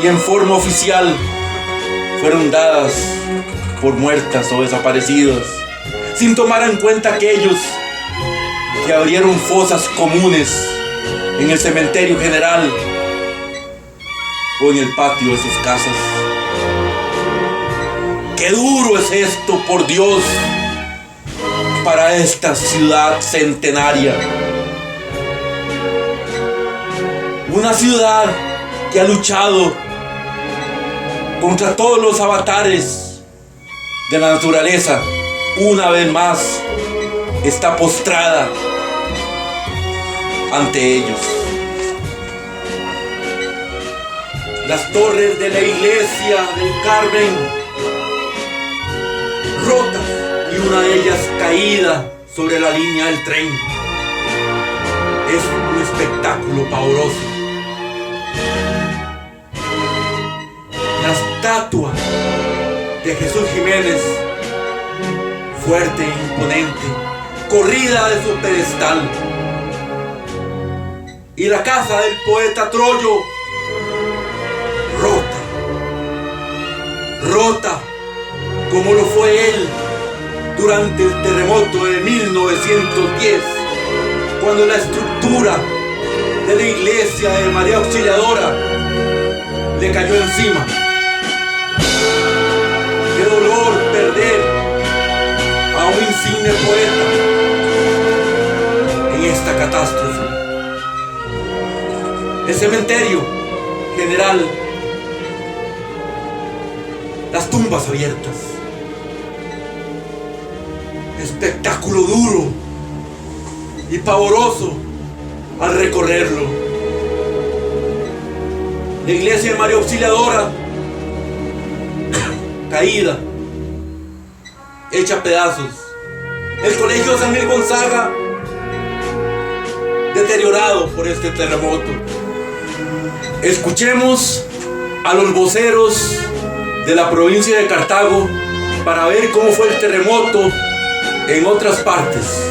y en forma oficial fueron dadas por muertas o desaparecidas, sin tomar en cuenta aquellos que abrieron fosas comunes en el cementerio general o en el patio de sus casas? ¡Qué duro es esto, por Dios, para esta ciudad centenaria! Una ciudad que ha luchado contra todos los avatares de la naturaleza. Una vez más está postrada ante ellos. Las torres de la iglesia del Carmen rotas y una de ellas caída sobre la línea del tren. Es un espectáculo pavoroso. La estatua de Jesús Jiménez, fuerte e imponente, corrida de su pedestal. Y la casa del poeta Troyo, rota, como lo fue él durante el terremoto de 1910, cuando la estructura de la iglesia de María Auxiliadora le cayó encima. ¡Qué dolor perder a un insigne poeta en esta catástrofe! El cementerio general, las tumbas abiertas, espectáculo duro y pavoroso al recorrerlo. La iglesia de María Auxiliadora caída, hecha pedazos. El colegio de San Miguel Gonzaga deteriorado por este terremoto. Escuchemos a los voceros de la provincia de Cartago para ver cómo fue el terremoto en otras partes.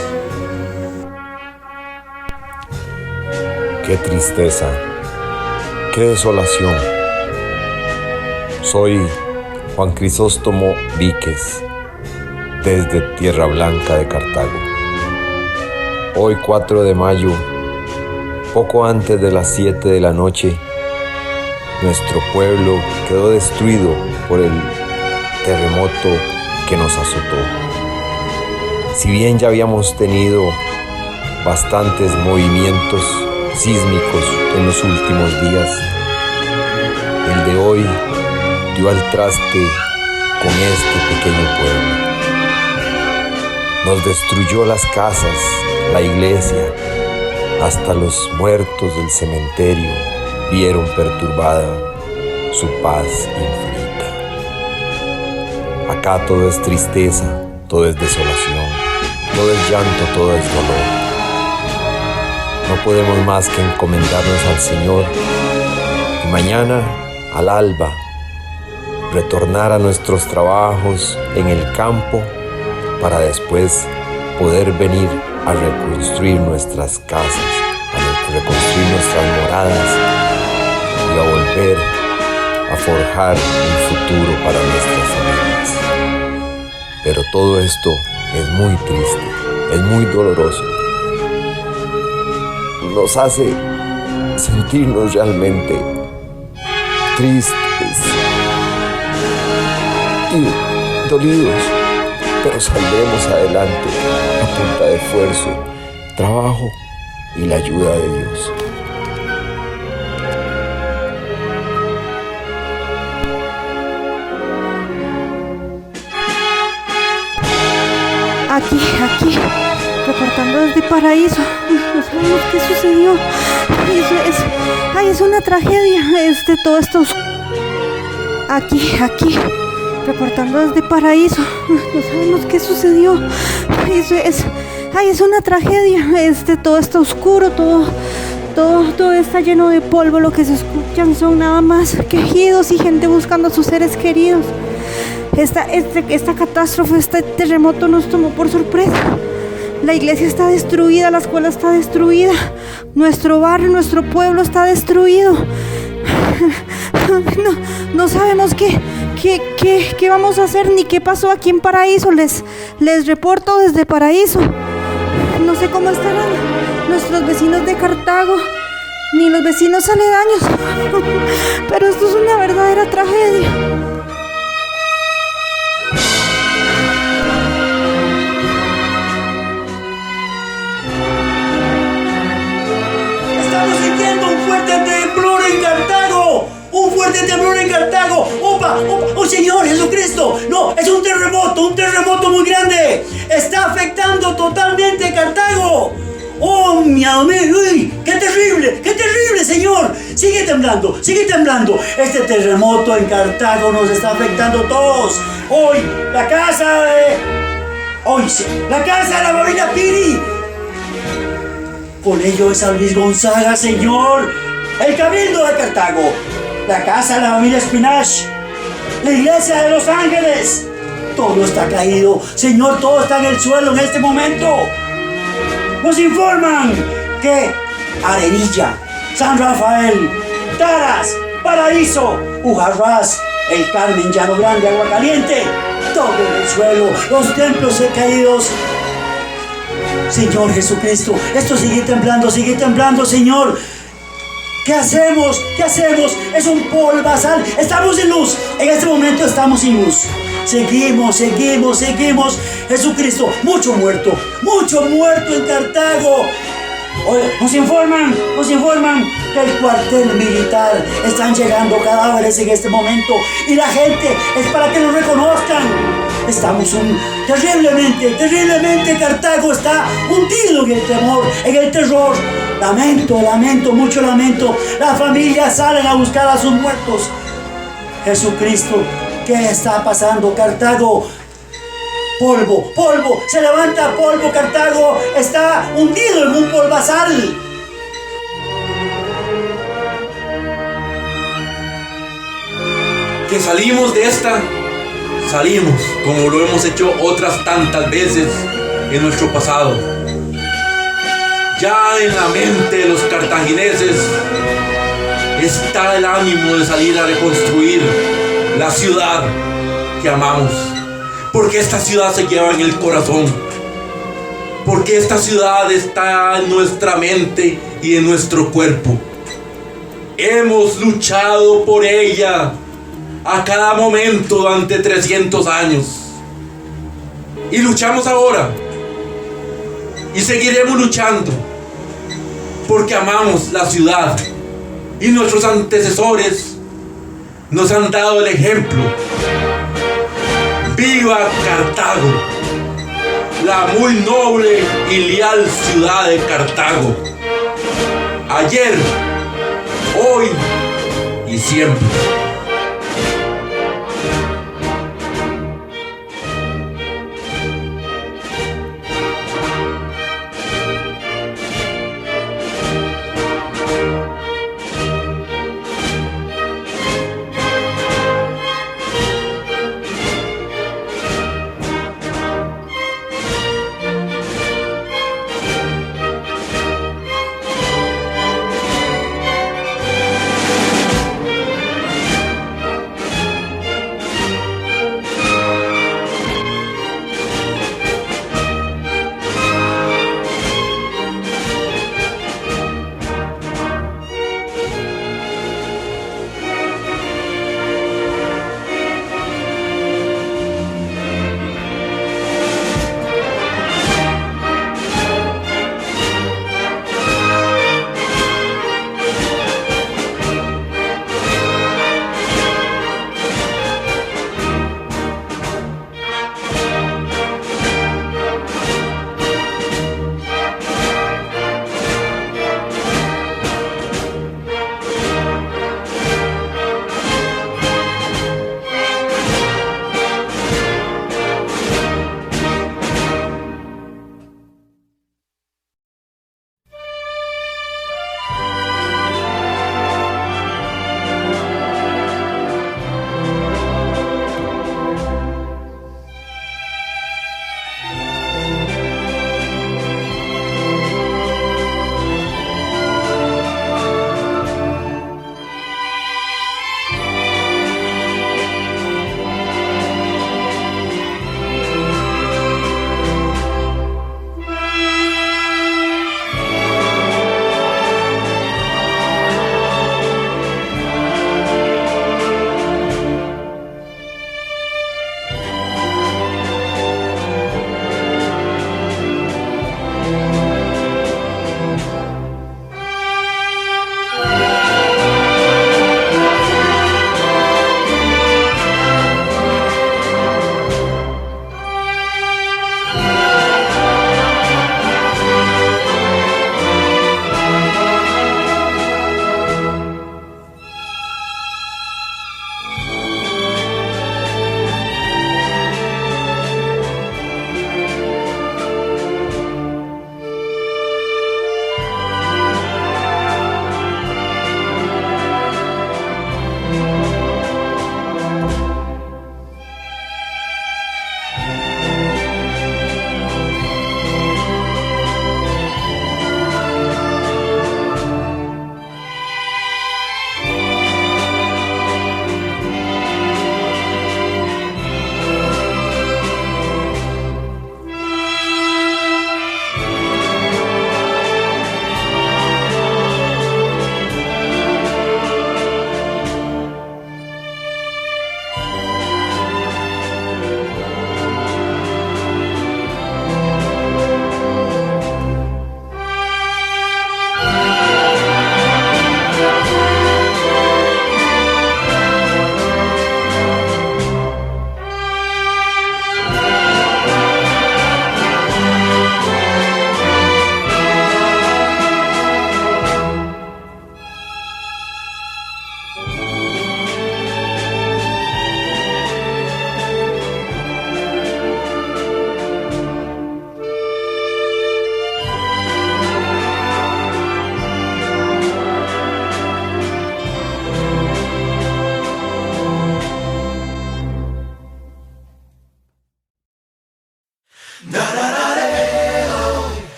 Qué tristeza, qué desolación. Soy Juan Crisóstomo Víquez, desde Tierra Blanca de Cartago. Hoy 4 de mayo, poco antes de las 7 de la noche, nuestro pueblo quedó destruido por el terremoto que nos azotó. Si bien ya habíamos tenido bastantes movimientos sísmicos en los últimos días, el de hoy dio al traste con este pequeño pueblo. Nos destruyó las casas, la iglesia, hasta los muertos del cementerio vieron perturbada su paz infinita. Acá todo es tristeza, todo es desolación, todo es llanto, todo es dolor. No podemos más que encomendarnos al Señor y mañana, al alba, retornar a nuestros trabajos en el campo para después poder venir a reconstruir nuestras casas, a reconstruir nuestras moradas y a volver a forjar un futuro para nuestras familias. Pero todo esto es muy triste, es muy doloroso. Nos hace sentirnos realmente tristes y dolidos, pero saldremos adelante a punta de esfuerzo, trabajo y la ayuda de Dios. Aquí, reportando desde Paraíso. No sabemos qué sucedió. Es una tragedia. Todo esto. Aquí, reportando desde Paraíso. No sabemos qué sucedió. Es una tragedia. Todo está oscuro, todo está lleno de polvo. Lo que se escuchan son nada más quejidos y gente buscando a sus seres queridos. Esta catástrofe, este terremoto nos tomó por sorpresa. La iglesia está destruida, la escuela está destruida, nuestro barrio, nuestro pueblo está destruido. No sabemos qué vamos a hacer ni qué pasó aquí en Paraíso. Les reporto desde Paraíso. No sé cómo estarán nuestros vecinos de Cartago, ni los vecinos aledaños. Pero esto es una verdadera tragedia. Estamos sintiendo un fuerte temblor en Cartago. Un fuerte temblor en Cartago. ¡Opa! ¡Oh, Señor Jesucristo! No, es un terremoto muy grande. Está afectando totalmente Cartago. ¡Oh, mi amigo! ¡Uy! ¡Qué terrible, Señor! Sigue temblando. Este terremoto en Cartago nos está afectando a todos. Hoy, la casa de la familia Piri. Con ello es San Luis Gonzaga, Señor. El Cabildo de Cartago. La casa de la familia Spinach. La iglesia de Los Ángeles. Todo está caído. Señor, todo está en el suelo en este momento. Nos informan que Arenilla, San Rafael, Taras, Paraíso, Ujarrás, El Carmen, Llano Grande, Agua Caliente, todo en el suelo, los templos caídos. Señor Jesucristo, esto sigue temblando, Señor. ¿Qué hacemos? Es un polvazal. Estamos sin luz. En este momento estamos sin luz. Seguimos. Jesucristo, mucho muerto en Cartago. Oye, nos informan que el cuartel militar están llegando cadáveres en este momento y la gente es para que nos reconozcan. Estamos terriblemente, Cartago está hundido en el temor, en el terror. Lamento, mucho lamento. Las familias salen a buscar a sus muertos. Jesucristo, ¿qué está pasando, Cartago? Polvo, se levanta polvo, Cartago está hundido en un polvazal. Que salimos de esta, salimos como lo hemos hecho otras tantas veces en nuestro pasado. Ya en la mente de los cartagineses está el ánimo de salir a reconstruir la ciudad que amamos. Porque esta ciudad se lleva en el corazón. Porque esta ciudad está en nuestra mente y en nuestro cuerpo. Hemos luchado por ella a cada momento durante 300 años. Y luchamos ahora. Y seguiremos luchando. Porque amamos la ciudad. Y nuestros antecesores nos han dado el ejemplo. ¡Viva Cartago! La muy noble y leal ciudad de Cartago. Ayer, hoy y siempre.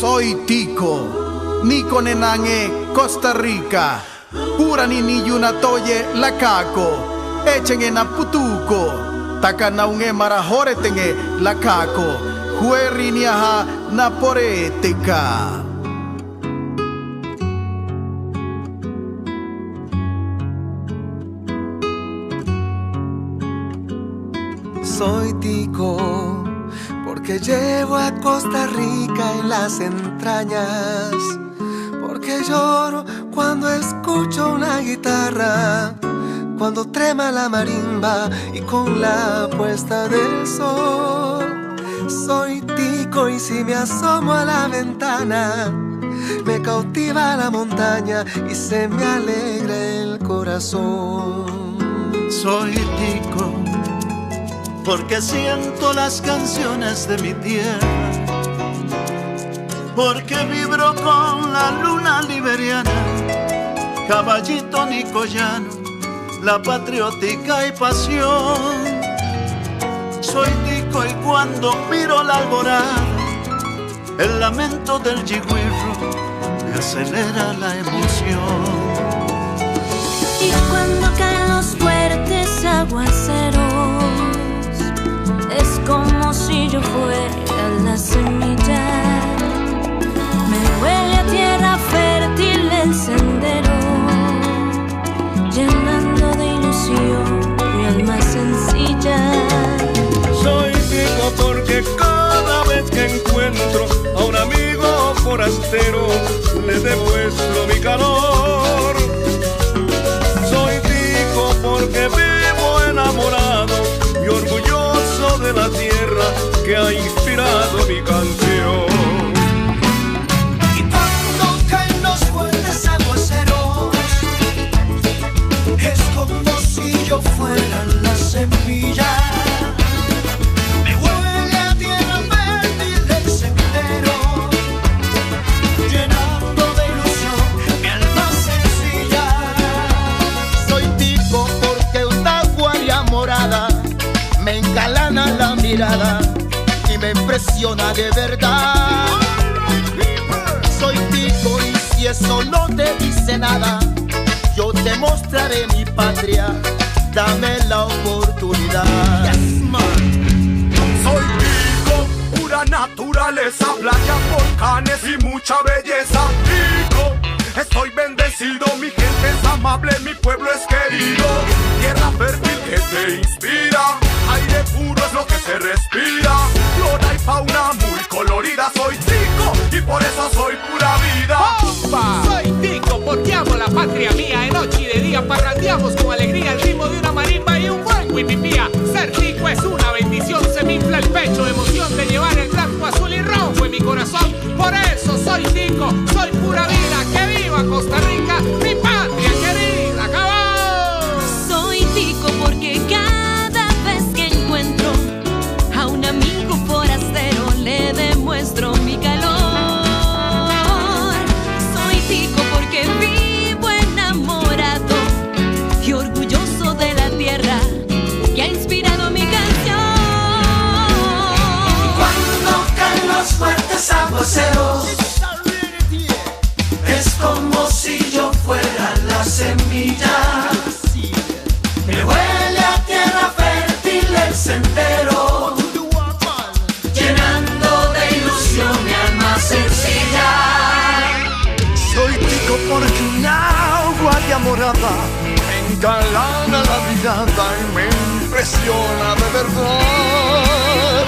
soy tico, Nico Nenangue, Costa Rica, pura nini yuna toye la caco, echen en aputuco, takana unge marajore tenge la caco, jueriniaja naporetica. Soy tico, porque llevo a Costa Rica en las entrañas, porque lloro cuando escucho una guitarra, cuando trema la marimba y con la puesta del sol. Soy tico y si me asomo a la ventana, me cautiva la montaña y se me alegra el corazón. Soy tico, porque siento las canciones de mi tierra, porque vibro con la luna liberiana, caballito nicoyano, la patriótica y pasión. Soy tico y cuando miro la alborada, el lamento del yigüirro me acelera la emoción. Y cuando caen los fuertes aguaceros, es como si yo fuera la semilla. Me huele a tierra fértil el sendero, llenando de ilusión mi alma sencilla. Soy tico porque cada vez que encuentro a un amigo forastero le demuestro mi calor. Soy tico porque vivo enamorado y orgulloso de la tierra que ha inspirado mi canción. Y cuando caen los fuertes aguaceros, es como si yo fuera la semilla. Me huele a tierra fértil el sendero, llenando de ilusión mi alma sencilla. Soy tico porque una guaria morada me engalana la mirada y me impresiona de verdad. Soy tico y si eso no te dice nada, yo te mostraré mi patria, dame la oportunidad. Yes, man. Soy tico, pura naturaleza, playas, volcanes y mucha belleza. Tico, estoy bendecido, mi gente es amable, mi pueblo es querido. Tierra fértil que te inspira, aire puro es lo que se respira. Flora y fauna muy colorida, soy tico y por eso soy pura vida. ¡Opa! Soy tico porque amo la patria mía. De noche y de día parrandeamos con alegría el ritmo de una marimba y un buen wipipía. Ser tico es una bendición, se me infla el pecho de emoción de llevar el blanco, azul y rojo en mi corazón. Por eso soy tico, soy pura vida. ¡Que viva Costa Rica, mi patria querida! ¡Acabó! Soy tico porque cada vez que encuentro a un amigo forastero le demuestro mi calor. Soy tico porque vivo enamorado y orgulloso de la tierra que ha inspirado mi canción. Cuando caen los fuertes aguaceros, es como si yo fuera la semilla. Me huele a tierra fértil el sendero, llenando de ilusión mi alma sencilla. Soy tico porque una guardia morada me engalana la mirada y me impresiona de verdad.